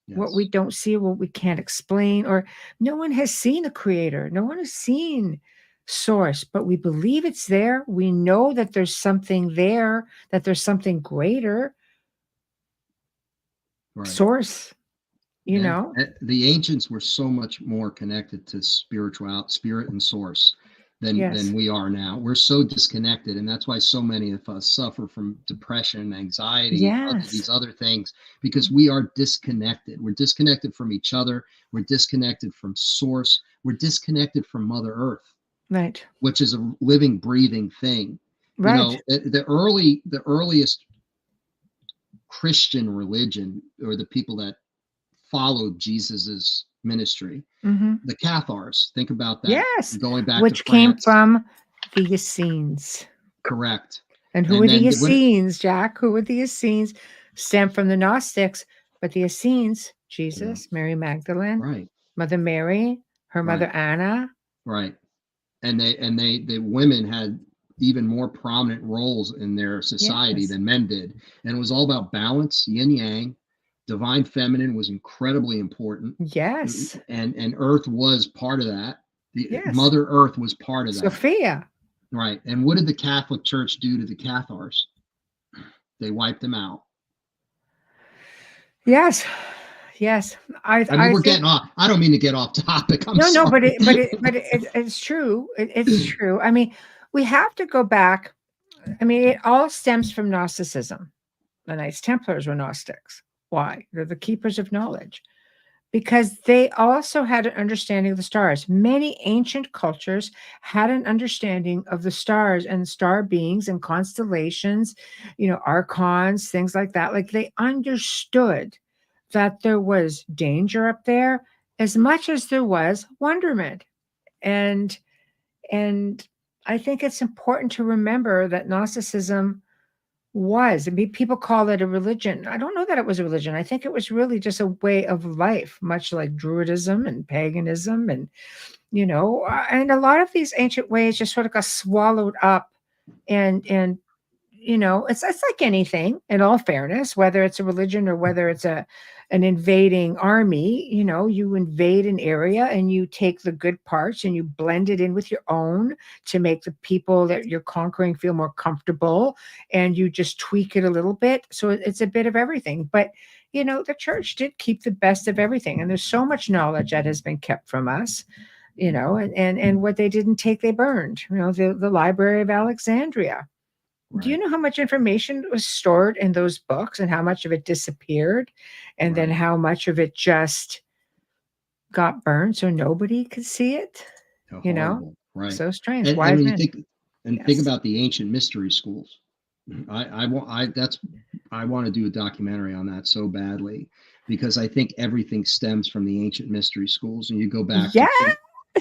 what we don't see, what we can't explain, or no one has seen a creator. No one has seen source, but we believe it's there. We know that there's something there, that there's something greater. Source, The ancients were so much more connected to spirit and source than we are now. We're so disconnected, and that's why so many of us suffer from depression, anxiety, these other things, because we are disconnected. We're disconnected from each other. We're disconnected from source. We're disconnected from Mother Earth, right? Which is a living, breathing thing. Right. The earliest Christian religion, or the people that followed Jesus's ministry, the Cathars. Think about that. Yes, going back which to France. came from the Essenes. Correct. And who were the Essenes, Jack? Who were the Essenes? Stemmed from the Gnostics, but the Essenes, Jesus, Mary Magdalene, Mother Mary, her mother Anna. Right. And the women had even more prominent roles in their society than men did. And it was all about balance, yin yang. Divine feminine was incredibly important. Yes. And Earth was part of that. Mother Earth was part of that. Sophia. Right. And what did the Catholic Church do to the Cathars? They wiped them out. Yes. I mean, we're getting off. I don't mean to get off topic. I'm sorry. No, but it's true. It's true. I mean, we have to go back. I mean, it all stems from Gnosticism. The Knights Templars were Gnostics. Why? They're the keepers of knowledge. Because they also had an understanding of the stars. Many ancient cultures had an understanding of the stars and star beings and constellations, archons, things like that. Like, they understood that there was danger up there as much as there was wonderment. And I think it's important to remember that Gnosticism was. I mean, people call it a religion. I don't know that it was a religion. I think it was really just a way of life, much like Druidism and paganism, and and a lot of these ancient ways just sort of got swallowed up, and it's like anything, in all fairness, whether it's a religion or whether it's an invading army. You invade an area and you take the good parts and you blend it in with your own to make the people that you're conquering feel more comfortable, and you just tweak it a little bit. So it's a bit of everything. But the church did keep the best of everything, and there's so much knowledge that has been kept from us. And what they didn't take, they burned. The Library of Alexandria. Right. Do you know how much information was stored in those books and how much of it disappeared, and then how much of it just got burned so nobody could see it? Horrible. Right. So strange. And Wise when you men. think about the ancient mystery schools, I want to do a documentary on that so badly, because I think everything stems from the ancient mystery schools. And you go back to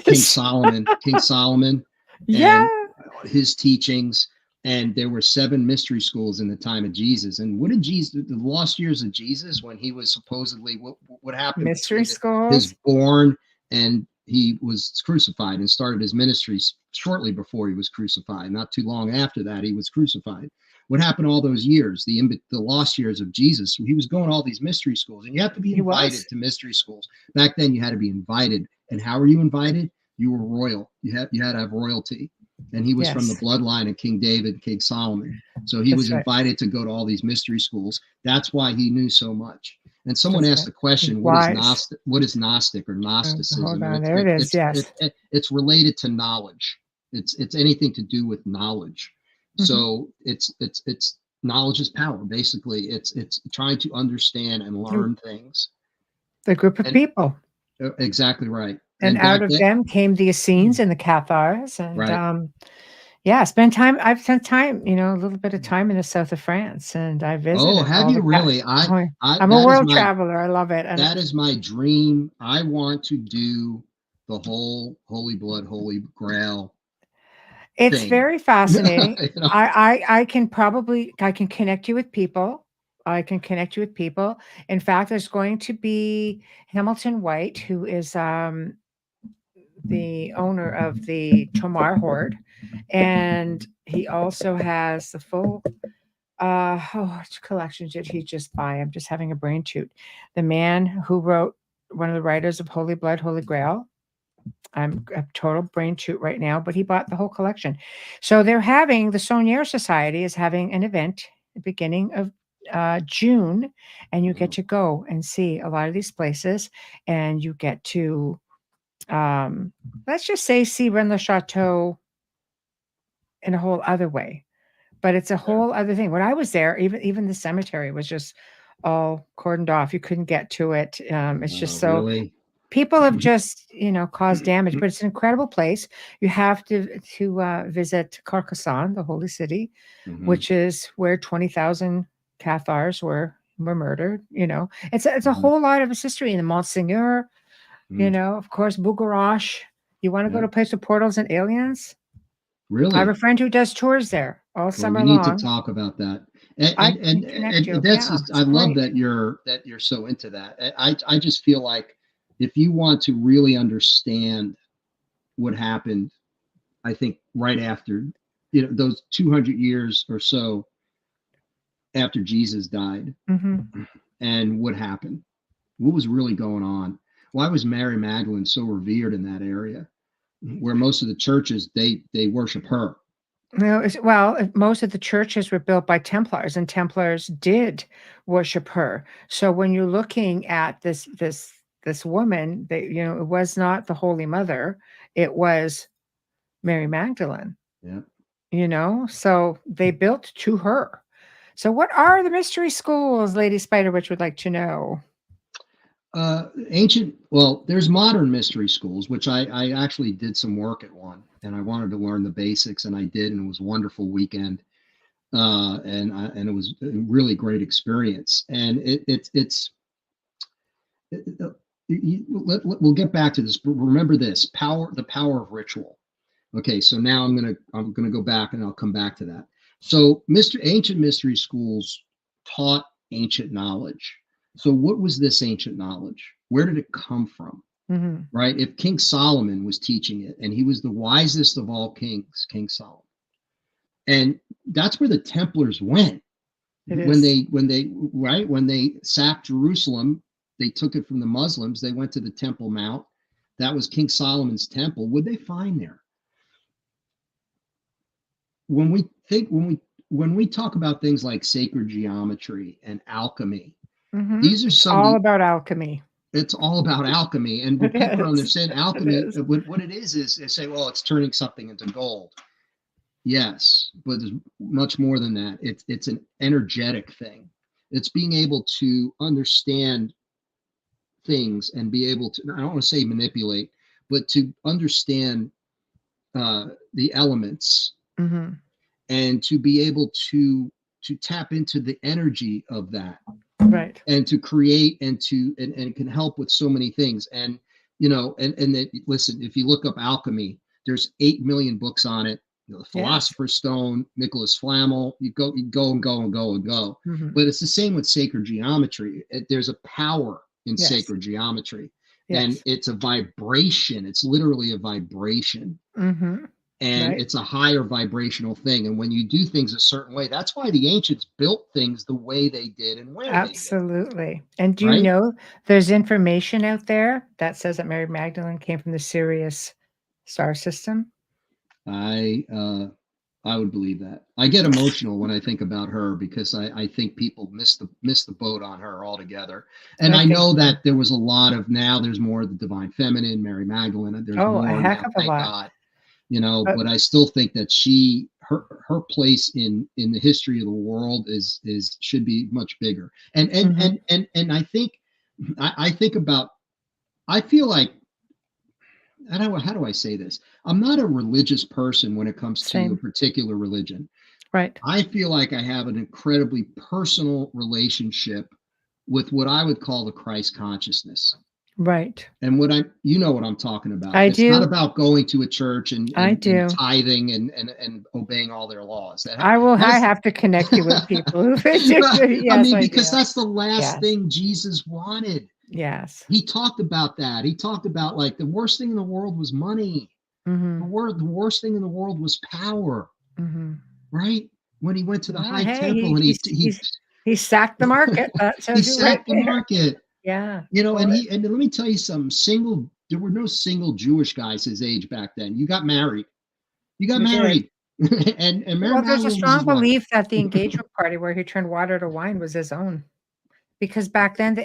King Solomon, Yeah. and his teachings. And there were 7 mystery schools in the time of Jesus. And what did Jesus, the lost years of Jesus, when he was supposedly, what happened? Mystery schools. His born, and he was crucified and started his ministry shortly before he was crucified. Not too long after that, he was crucified. What happened all those years, the lost years of Jesus? He was going to all these mystery schools, and you have to be invited to mystery schools. Back then, you had to be invited. And how were you invited? You were royal. You had to have royalty. And he was from the bloodline of King David, King Solomon. So he was invited to go to all these mystery schools. That's why he knew so much. And someone asked the question, what is Gnostic or Gnosticism? Hold on, there it is. Yes. It's related to knowledge. It's anything to do with knowledge. Mm-hmm. So it's knowledge is power. Basically, it's trying to understand and learn things. The group of people. Exactly right. And out of them came the Essenes and the Cathars. And I've spent time, a little bit of time in the south of France, and I visited. Oh, have you really? I'm a world traveler. I love it. And that is my dream. I want to do the whole Holy Blood, Holy Grail. It's very fascinating. I can connect you with people. In fact, there's going to be Hamilton White, who is the owner of the Tomar Hoard, and he also has the full which collection did he just buy? I'm just having a brain shoot. The man who wrote, one of the writers of Holy Blood, Holy Grail. I'm a total brain shoot right now, but he bought the whole collection. So the Saunière Society is having an event at the beginning of June, and you get to go and see a lot of these places, and you get to let's just say see Rennes-le-Château in a whole other way. But it's a whole other thing. When I was there, even the cemetery was just all cordoned off. You couldn't get to it. It's just so really? People have just caused damage, but it's an incredible place. You have to visit Carcassonne, the holy city, which is where 20,000 Cathars were murdered. It's a whole lot of its history. And the Monseigneur, of course, Bougarache. You want to go to a place with portals and aliens? Really? I have a friend who does tours there all summer long. We need to talk about that. And that's I love that you're so into that. I just feel like if you want to really understand what happened, I think right after those 200 years or so after Jesus died, and what happened, what was really going on. Why was Mary Magdalene so revered in that area, where most of the churches they worship her? Well, most of the churches were built by Templars, and Templars did worship her. So when you're looking at this woman, it was not the Holy Mother; it was Mary Magdalene. Yeah. So they built to her. So what are the mystery schools, Lady Spiderwitch would like to know? There's modern mystery schools, which I actually did some work at one, and I wanted to learn the basics, and I did, and it was a wonderful weekend, and it was a really great experience. And we'll get back to this, but remember this the power of ritual. Okay, so now I'm gonna go back and I'll come back to that. So ancient mystery schools taught ancient knowledge. So what was this ancient knowledge? Where did it come from? Mm-hmm. Right? If King Solomon was teaching it, and he was the wisest of all kings, King Solomon, and that's where the Templars went when they sacked Jerusalem. They took it from the Muslims. They went to the Temple Mount. That was King Solomon's temple. What did they find there? When we talk about things like sacred geometry and alchemy, Mm-hmm. these are It's some all about alchemy. It's all about alchemy. And what It people is. understand alchemy, It is. what it is they say, well, it's turning something into gold. Yes, but there's much more than that. It's an energetic thing. It's being able to understand things and be able to, I don't want to say manipulate, but to understand the elements, Mm-hmm. and to be able to tap into the energy of that, Right. and to create, and it can help with so many things. And listen, if you look up alchemy, there's 8 million books on it. The Philosopher's Stone, Nicholas Flamel, you go and go and go and go and go. Mm-hmm. But it's the same with sacred geometry. There's a power in Yes. sacred geometry. Yes. And it's a vibration. It's literally a vibration. Mm-hmm. And it's a higher vibrational thing. And when you do things a certain way, that's why the ancients built things the way they did and where Absolutely. they did. And do you know there's information out there that says that Mary Magdalene came from the Sirius star system? I would believe that. I get emotional when I think about her, because I think people miss the boat on her altogether. And I know that there was a lot of, now there's more of the divine feminine, Mary Magdalene. There's more a heck now, of a thank lot. God. But I still think that her place in the history of the world should be much bigger. And I think about, I feel like, how do I say this? I'm not a religious person when it comes to a particular religion. Right. I feel like I have an incredibly personal relationship with what I would call the Christ consciousness. Right. And you know what I'm talking about. It's do. Not about going to a church and tithing and obeying all their laws. I have to connect you with people who yes, because that's the last thing Jesus wanted. Yes. He talked about that. He talked about, like, the worst thing in the world was money. Mm-hmm. The worst thing in the world was power. Mm-hmm. Right? When he went to the high temple, and he sacked the market. He sacked the market. Yeah. And let me tell you something. There were no single Jewish guys his age back then. You got married. and Mary there's a strong belief that the engagement party where he turned water to wine was his own, because back then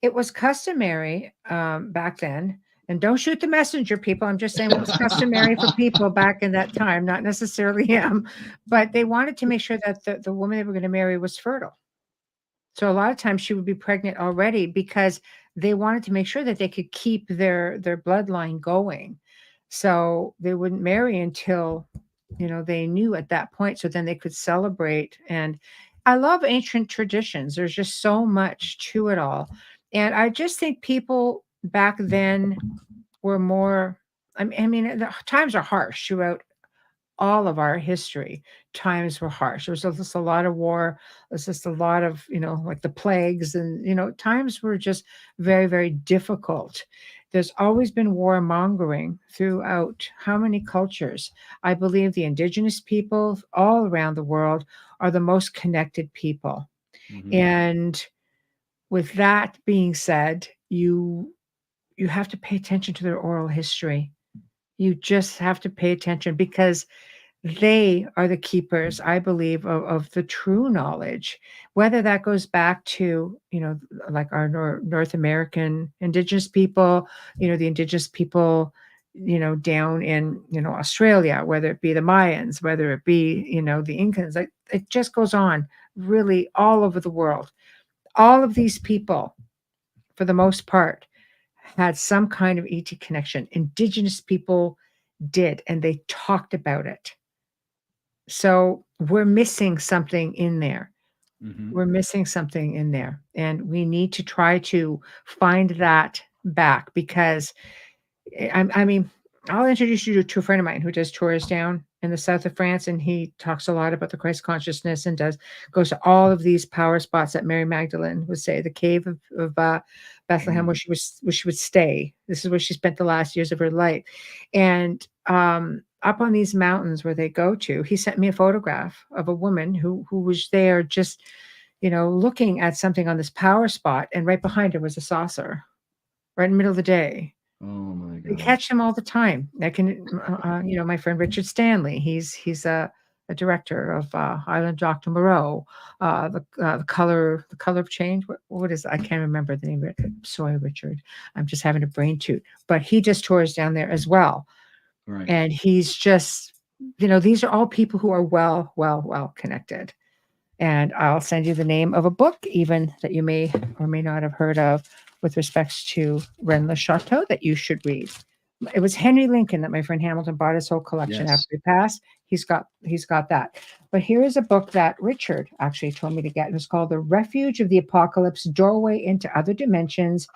it was customary back then. And don't shoot the messenger, people. I'm just saying what was customary for people back in that time, not necessarily him, but they wanted to make sure that the woman they were going to marry was fertile. So a lot of times she would be pregnant already, because they wanted to make sure that they could keep their bloodline going. So they wouldn't marry until, they knew at that point, so then they could celebrate. And I love ancient traditions. There's just so much to it all. And I just think people back then were more, I mean, the times are harsh throughout all of our history. Times were harsh. There was just a lot of war. There's just a lot of, like the plagues, and, times were just very, very difficult. There's always been warmongering throughout how many cultures. I believe the indigenous people all around the world are the most connected people. Mm-hmm. And with that being said, you have to pay attention to their oral history. You just have to pay attention, because they are the keepers, I believe, of the true knowledge, whether that goes back to, like our North American indigenous people, the indigenous people, down in, Australia, whether it be the Mayans, whether it be, the Incans, it just goes on really all over the world. All of these people, for the most part, had some kind of ET connection. Indigenous people did, and they talked about it. So we're missing something in there. Mhm. We're missing something in there, and we need to try to find that back because I mean, I'll introduce you to a friend of mine who does tours down in the south of France, and he talks a lot about the Christ consciousness and goes to all of these power spots that Mary Magdalene would say, the cave of Bethlehem, where she would stay. This is where she spent the last years of her life, and up on these mountains where they go to, he sent me a photograph of a woman who was there just, looking at something on this power spot, and right behind her was a saucer, right in the middle of the day. Oh my We God. catch them all the time. I can, my friend Richard Stanley, he's a director of Island Dr. Moreau, the color of change. What is it? I can't remember the name of it. Sorry, Richard. I'm just having a brain toot. But he just tours down there as well. Right. And he's just, these are all people who are well connected. And I'll send you the name of a book, even that you may or may not have heard of, with respects to Rennes le Chateau, that you should read. It was Henry Lincoln that my friend Hamilton bought his whole collection Yes. after he passed. He's got that. But here is a book that Richard actually told me to get. It was called The Refuge of the Apocalypse, Doorway into Other Dimensions.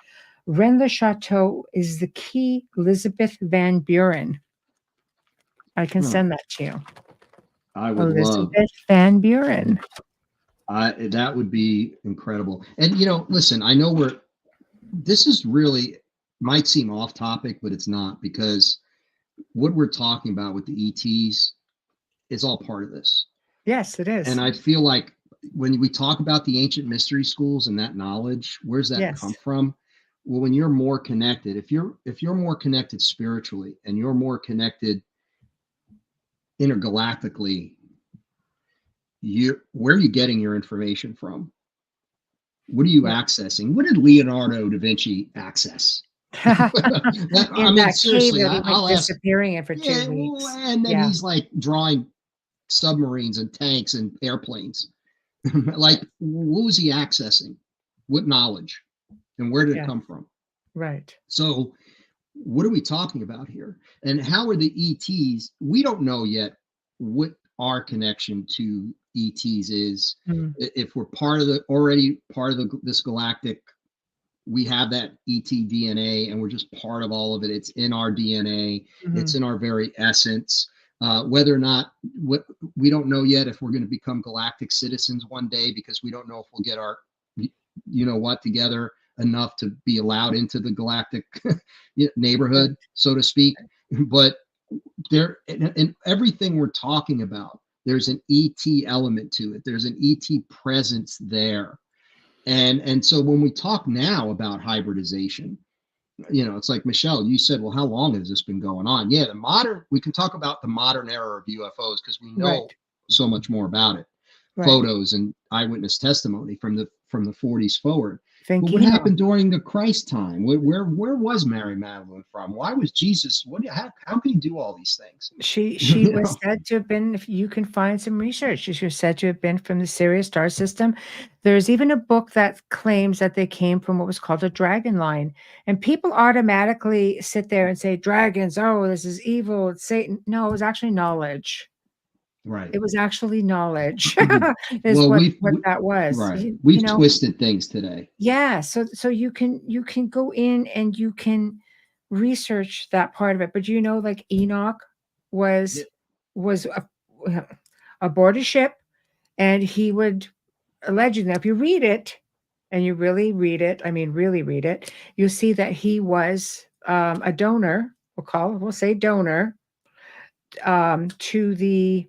Rennes le Chateau is the key, Elizabeth Van Buren. I can send that to you. I would Elizabeth Van Buren. That would be incredible. And listen, I know this is really might seem off topic, but it's not, because what we're talking about with the ETs is all part of this. Yes, it is. And I feel like when we talk about the ancient mystery schools and that knowledge, where's that come from? Well, when you're more connected, if you're more connected spiritually and you're more connected intergalactically, where are you getting your information from? What are you accessing? What did Leonardo da Vinci access? Seriously, I'll ask. Disappearing in for 2 weeks, and then he's like drawing submarines and tanks and airplanes. Like, what was he accessing? What knowledge, and where did it come from? Right. So, what are we talking about here? And how are the ETs? We don't know yet what our connection to ETs is. If we're already part of this galactic, we have that ET DNA, and we're just part of all of it. It's in our DNA. It's in our very essence. Whether or not, we don't know yet if we're going to become galactic citizens one day, because we don't know if we'll get our, together enough to be allowed into the galactic neighborhood, so to speak. But there, in everything we're talking about, there's an ET element to it. There's an ET presence there. And so when we talk now about hybridization, it's like, Michelle, you said, well, how long has this been going on? Yeah, we can talk about the modern era of UFOs because we know so much more about it. Photos and eyewitness testimony from the 40s forward. But what happened during the Christ time? Where was Mary Magdalene from? Why was Jesus? How can he do all these things? She was said to have been, if you can find some research, she was said to have been from the Sirius star system. There's even a book that claims that they came from what was called a dragon line. And people automatically sit there and say, dragons, oh, this is evil, it's Satan. No, it was actually knowledge. Right. It was actually knowledge. What that was. Right. We've twisted things today. Yeah. So you can go in and you can research that part of it. But like Enoch was aboard a ship, and he would allegedly, if you read it and you really read it, you'll see that he was a donor. We'll say donor to the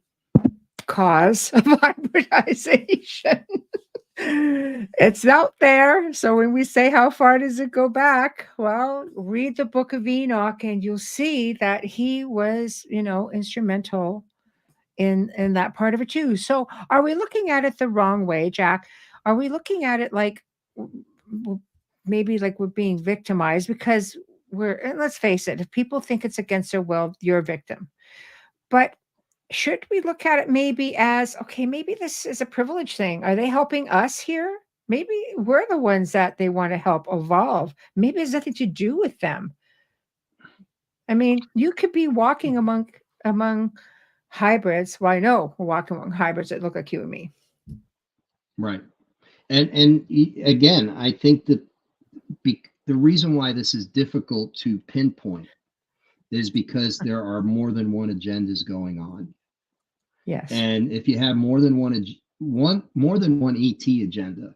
cause of hybridization. It's out there. So when we say, how far does it go back? Well, read the book of Enoch and you'll see that he was, instrumental in that part of it too. So are we looking at it the wrong way, Jack? Are we looking at it like maybe like we're being victimized because let's face it, if people think it's against their will, you're a victim. But should we look at it maybe as, okay, maybe this is a privilege thing? Are they helping us here? Maybe we're the ones that they want to help evolve. Maybe it has nothing to do with them. I mean, you could be walking among hybrids. Well, I know we're walking among hybrids that look like you and me. Right. Again, I think that the reason why this is difficult to pinpoint is because there are more than one agendas going on. Yes. And if you have more than more than one ET agenda,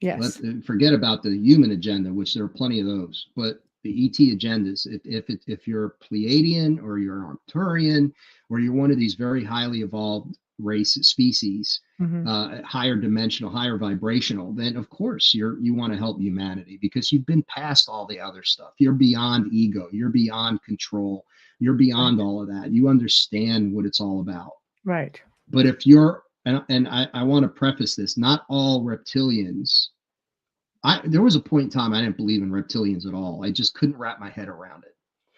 Yes. forget about the human agenda, which there are plenty of those, but the ET agendas, if you're Pleiadian or you're Arcturian or you're one of these very highly evolved species, higher dimensional, higher vibrational, then of course you want to help humanity because you've been past all the other stuff. You're beyond ego, you're beyond control, you're beyond all of that. You understand what it's all about. Right. But if you're, and I want to preface this, not all reptilians. There was a point in time I didn't believe in reptilians at all. I just couldn't wrap my head around it.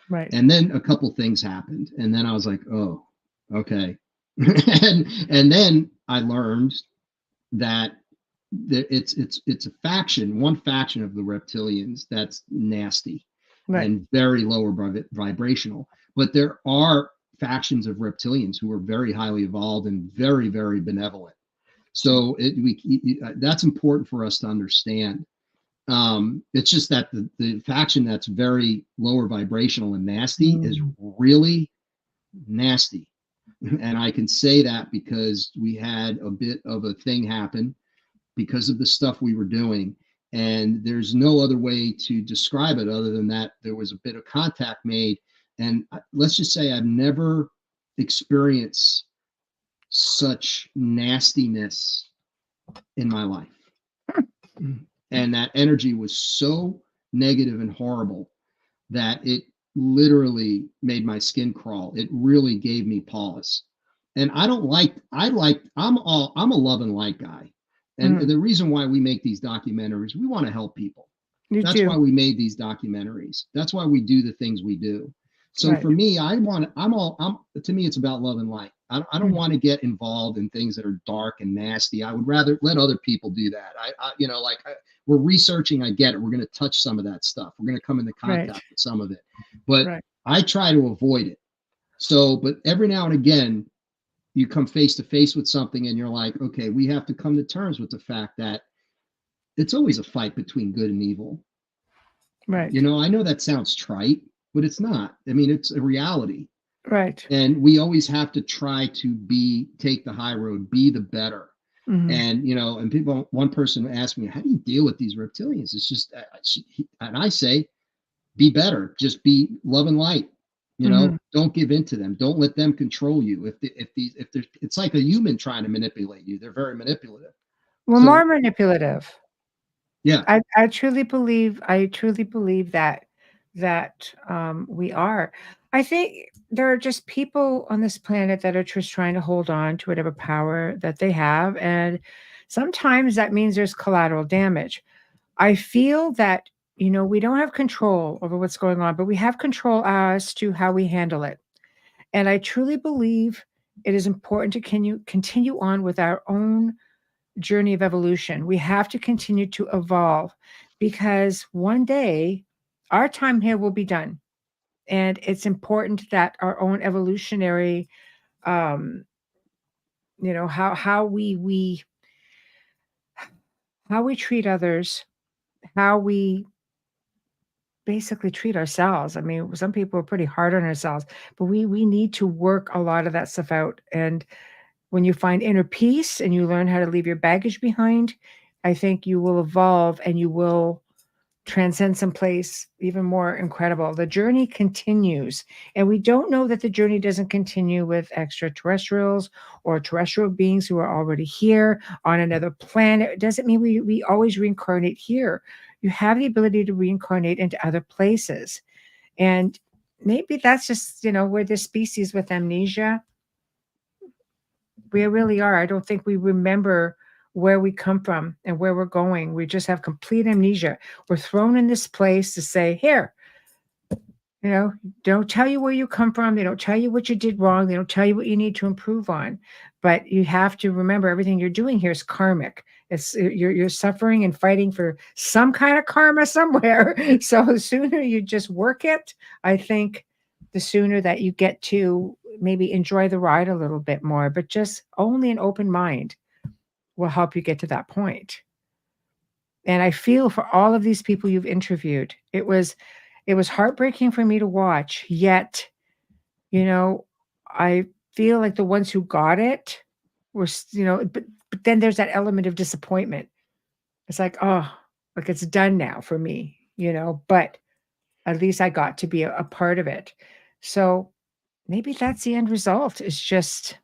Right. And then a couple things happened, and then I was like, oh, okay. and then I learned that it's a faction, one faction of the reptilians that's nasty and very lower vibrational. But there are factions of reptilians who are very highly evolved and very, very benevolent. So that's important for us to understand. It's just that the faction that's very lower vibrational and nasty is really nasty. And I can say that because we had a bit of a thing happen because of the stuff we were doing. And there's no other way to describe it other than that there was a bit of contact made. And let's just say I've never experienced such nastiness in my life. And that energy was so negative and horrible that it literally made my skin crawl. It really gave me pause. And I'm a love and light guy. And the reason why we make these documentaries, we want to help people. That's why we made these documentaries. That's why we do the things we do. So for me, to me, it's about love and light. I don't want to get involved in things that are dark and nasty. I would rather let other people do that. We're researching. I get it. We're going to touch some of that stuff. We're going to come into contact with some of it, but I try to avoid it. So, but every now and again, you come face to face with something and you're like, okay, we have to come to terms with the fact that it's always a fight between good and evil. Right. I know that sounds trite, but it's not. I mean, it's a reality. Right. And we always have to try to take the high road, be the better. And, and one person asked me, how do you deal with these reptilians? It's just, and I say, be better, just be love and light, don't give in to them. Don't let them control you. It's like a human trying to manipulate you. They're very manipulative. Well, more manipulative. Yeah. I truly believe that we are. I think there are just people on this planet that are just trying to hold on to whatever power that they have. And sometimes that means there's collateral damage. I feel that, we don't have control over what's going on, but we have control as to how we handle it. And I truly believe it is important to continue on with our own journey of evolution. We have to continue to evolve because one day our time here will be done. And it's important that our own evolutionary, how we treat others, how we basically treat ourselves. I mean, some people are pretty hard on ourselves, but we need to work a lot of that stuff out. And when you find inner peace and you learn how to leave your baggage behind, I think you will evolve and you will transcend someplace even more incredible. The journey continues, and we don't know that the journey doesn't continue with extraterrestrials or terrestrial beings who are already here on another planet. It doesn't mean we always reincarnate here. You have the ability to reincarnate into other places. And maybe that's just, we're this species with amnesia. We really are. I don't think we remember where we come from and where we're going. We just have complete amnesia. We're thrown in this place to say, here, don't tell you where you come from. They don't tell you what you did wrong. They don't tell you what you need to improve on. But you have to remember everything you're doing here is karmic. You're suffering and fighting for some kind of karma somewhere. So the sooner you just work it, I think the sooner that you get to maybe enjoy the ride a little bit more, but just only an open mind will help you get to that point. And I feel for all of these people you've interviewed. It was heartbreaking for me to watch, yet, I feel like the ones who got it were, but then there's that element of disappointment. It's like, oh, like it's done now for me, but at least I got to be a part of it. So maybe that's the end result. It's just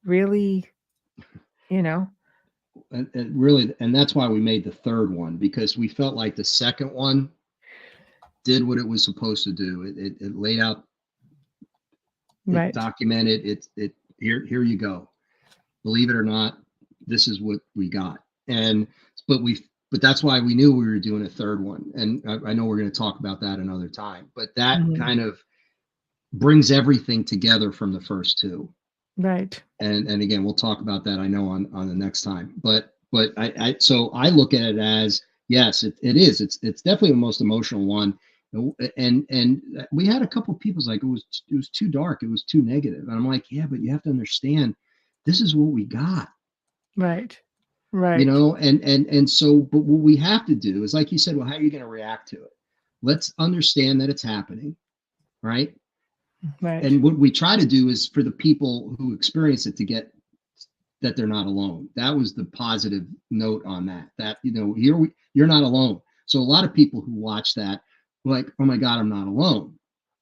really, you know, And really, and that's why we made the third one, because we felt like the second one did what it was supposed to do. It laid out, it right. documented it. Here you go. Believe it or not, this is what we got. And but that's why we knew we were doing a third one. And I know we're going to talk about that another time. But that kind of brings everything together from the first two. Right. And again, we'll talk about that, I know, on the next time. But so I look at it as, yes, it is. It's definitely the most emotional one. And we had a couple of people like, it was too dark, it was too negative. And I'm like, yeah, but you have to understand, this is what we got. Right. Right. And so, but what we have to do is, like you said, well, how are you going to react to it? Let's understand that it's happening, right? Right. And what we try to do is for the people who experience it to get that they're not alone. That was the positive note on that, you're not alone. So a lot of people who watch that were like, oh my God, I'm not alone.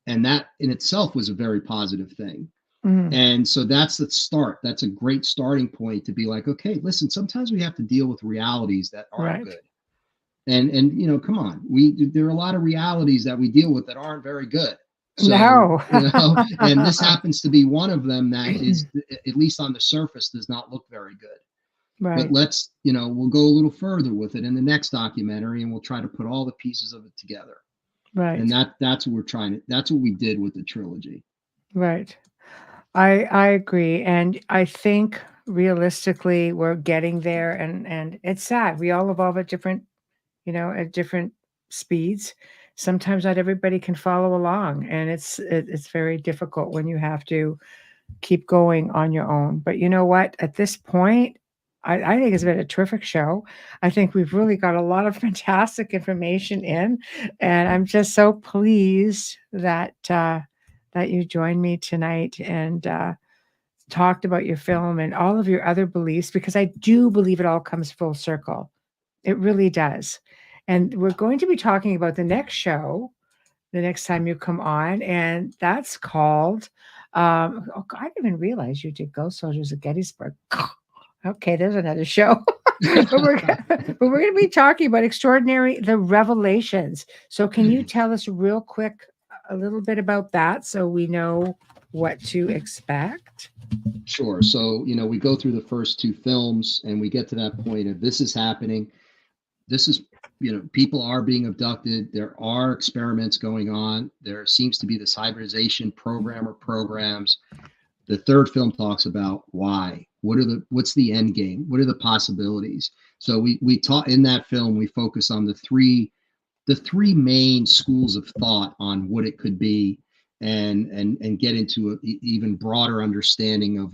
And that in itself was a very positive thing. And so that's the start. That's a great starting point to be like, okay, listen, sometimes we have to deal with realities that aren't good. And come on, there are a lot of realities that we deal with that aren't very good. So, no. And this happens to be one of them that is, at least on the surface, does not look very good. Right. But let's, we'll go a little further with it in the next documentary, and we'll try to put all the pieces of it together. Right. And that's what that's what we did with the trilogy. Right. I agree. And I think realistically we're getting there, and it's sad. We all evolve at different, at different speeds. Sometimes not everybody can follow along, and it's very difficult when you have to keep going on your own. But you know what? At this point, I think it's been a terrific show. I think we've really got a lot of fantastic information in, and I'm just so pleased that that you joined me tonight and talked about your film and all of your other beliefs, because I do believe it all comes full circle. It really does. And we're going to be talking about the next show the next time you come on, and that's called I didn't even realize you did Ghost Soldiers of Gettysburg. Okay, there's another show. but we're going to be talking about the Revelations. So can you tell us real quick a little bit about that so we know what to expect? Sure. So, we go through the first two films and we get to that point of, this is happening. This is, people are being abducted. There are experiments going on. There seems to be this hybridization program or programs. The third film talks about why. What's the end game? What are the possibilities? So we taught in that film, we focus on the three main schools of thought on what it could be, and get into an even broader understanding of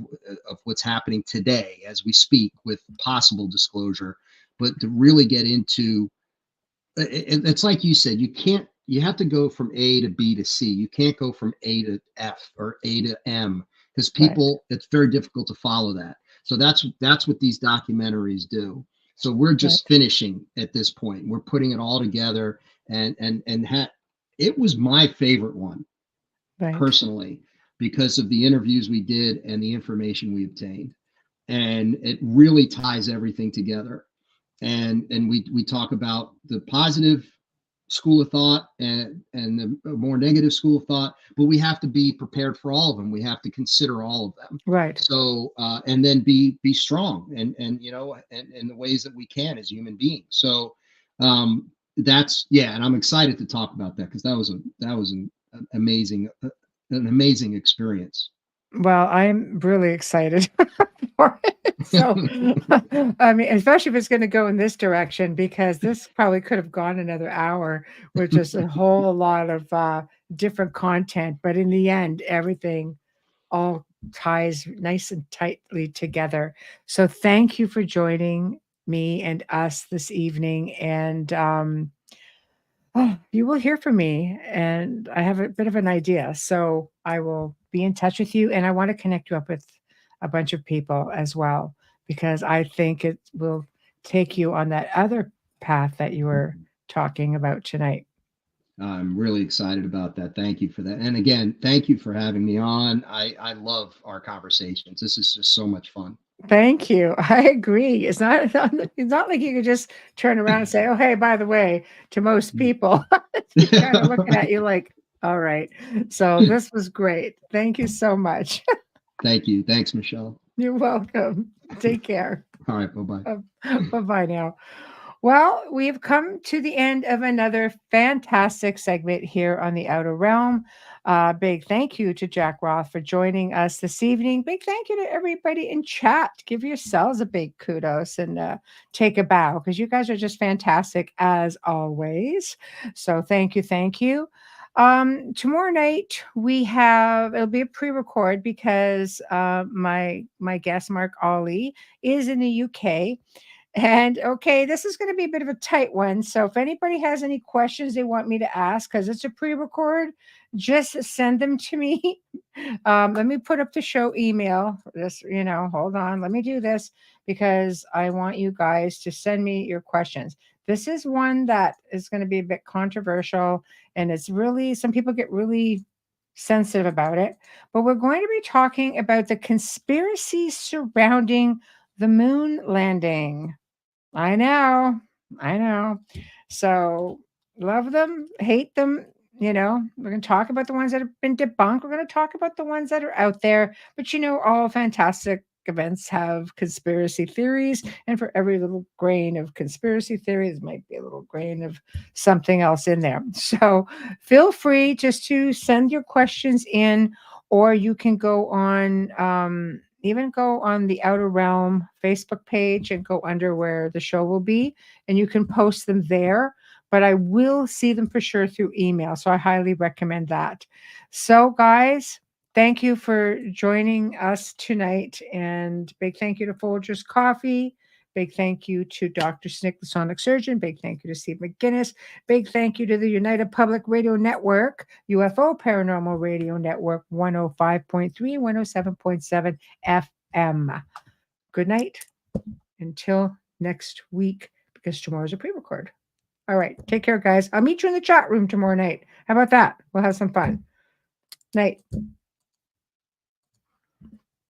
what's happening today as we speak, with possible disclosure, but to really get into it's like you said, you have to go from A to B to C. You can't go from A to F or A to M, because people, it's very difficult to follow that. So that's what these documentaries do. So we're just finishing at this point. We're putting it all together, and it was my favorite one, personally, because of the interviews we did and the information we obtained, and it really ties everything together. And we talk about the positive school of thought and the more negative school of thought, but we have to be prepared for all of them. We have to consider all of them. Right. So and then be strong and in the ways that we can as human beings. So that's, and I'm excited to talk about that, because that was an amazing experience. Well, I'm really excited for it. So, I mean, especially if it's going to go in this direction, because this probably could have gone another hour with just a whole lot of different content. But in the end, everything all ties nice and tightly together. So thank you for joining me and us this evening. And you will hear from me, and I have a bit of an idea. So I will be in touch with you, and I want to connect you up with a bunch of people as well, because I think it will take you on that other path that you were talking about tonight. I'm really excited about that. Thank you for that. And again, thank you for having me on. I love our conversations. This is just so much fun. Thank you. I agree. It's not like you could just turn around and say, "Oh, hey, by the way," to most people. They're kind of looking at you like, "All right." So this was great. Thank you so much. Thank you. Thanks, Michelle. You're welcome. Take care. All right. Bye-bye. Bye-bye now. Well, we've come to the end of another fantastic segment here on the Outer Realm. Big thank you to Jack Roth for joining us this evening. Big thank you to everybody in chat. Give yourselves a big kudos and take a bow, because you guys are just fantastic as always. So thank you, thank you. Tomorrow night it'll be a pre-record because my guest Mark Ollie is in the UK. And okay, this is going to be a bit of a tight one. So if anybody has any questions they want me to ask, because it's a pre-record, just send them to me. Let me put up the show email. This, hold on. Let me do this because I want you guys to send me your questions. This is one that is going to be a bit controversial, and it's really, some people get really sensitive about it. But we're going to be talking about the conspiracy surrounding the moon landing. I know. So love them, hate them. We're going to talk about the ones that have been debunked. We're going to talk about the ones that are out there. But all fantastic events have conspiracy theories. And for every little grain of conspiracy theories, might be a little grain of something else in there. So feel free just to send your questions in, or you can go on, even go on the Outer Realm Facebook page and go under where the show will be, and you can post them there. But I will see them for sure through email. So I highly recommend that. So, guys, thank you for joining us tonight. And big thank you to Folgers Coffee. Big thank you to Dr. Snick, the sonic surgeon. Big thank you to Steve McGinnis. Big thank you to the United Public Radio Network, UFO Paranormal Radio Network, 105.3, 107.7 FM. Good night until next week, because tomorrow's a pre-record. All right. Take care, guys. I'll meet you in the chat room tomorrow night. How about that? We'll have some fun. Night.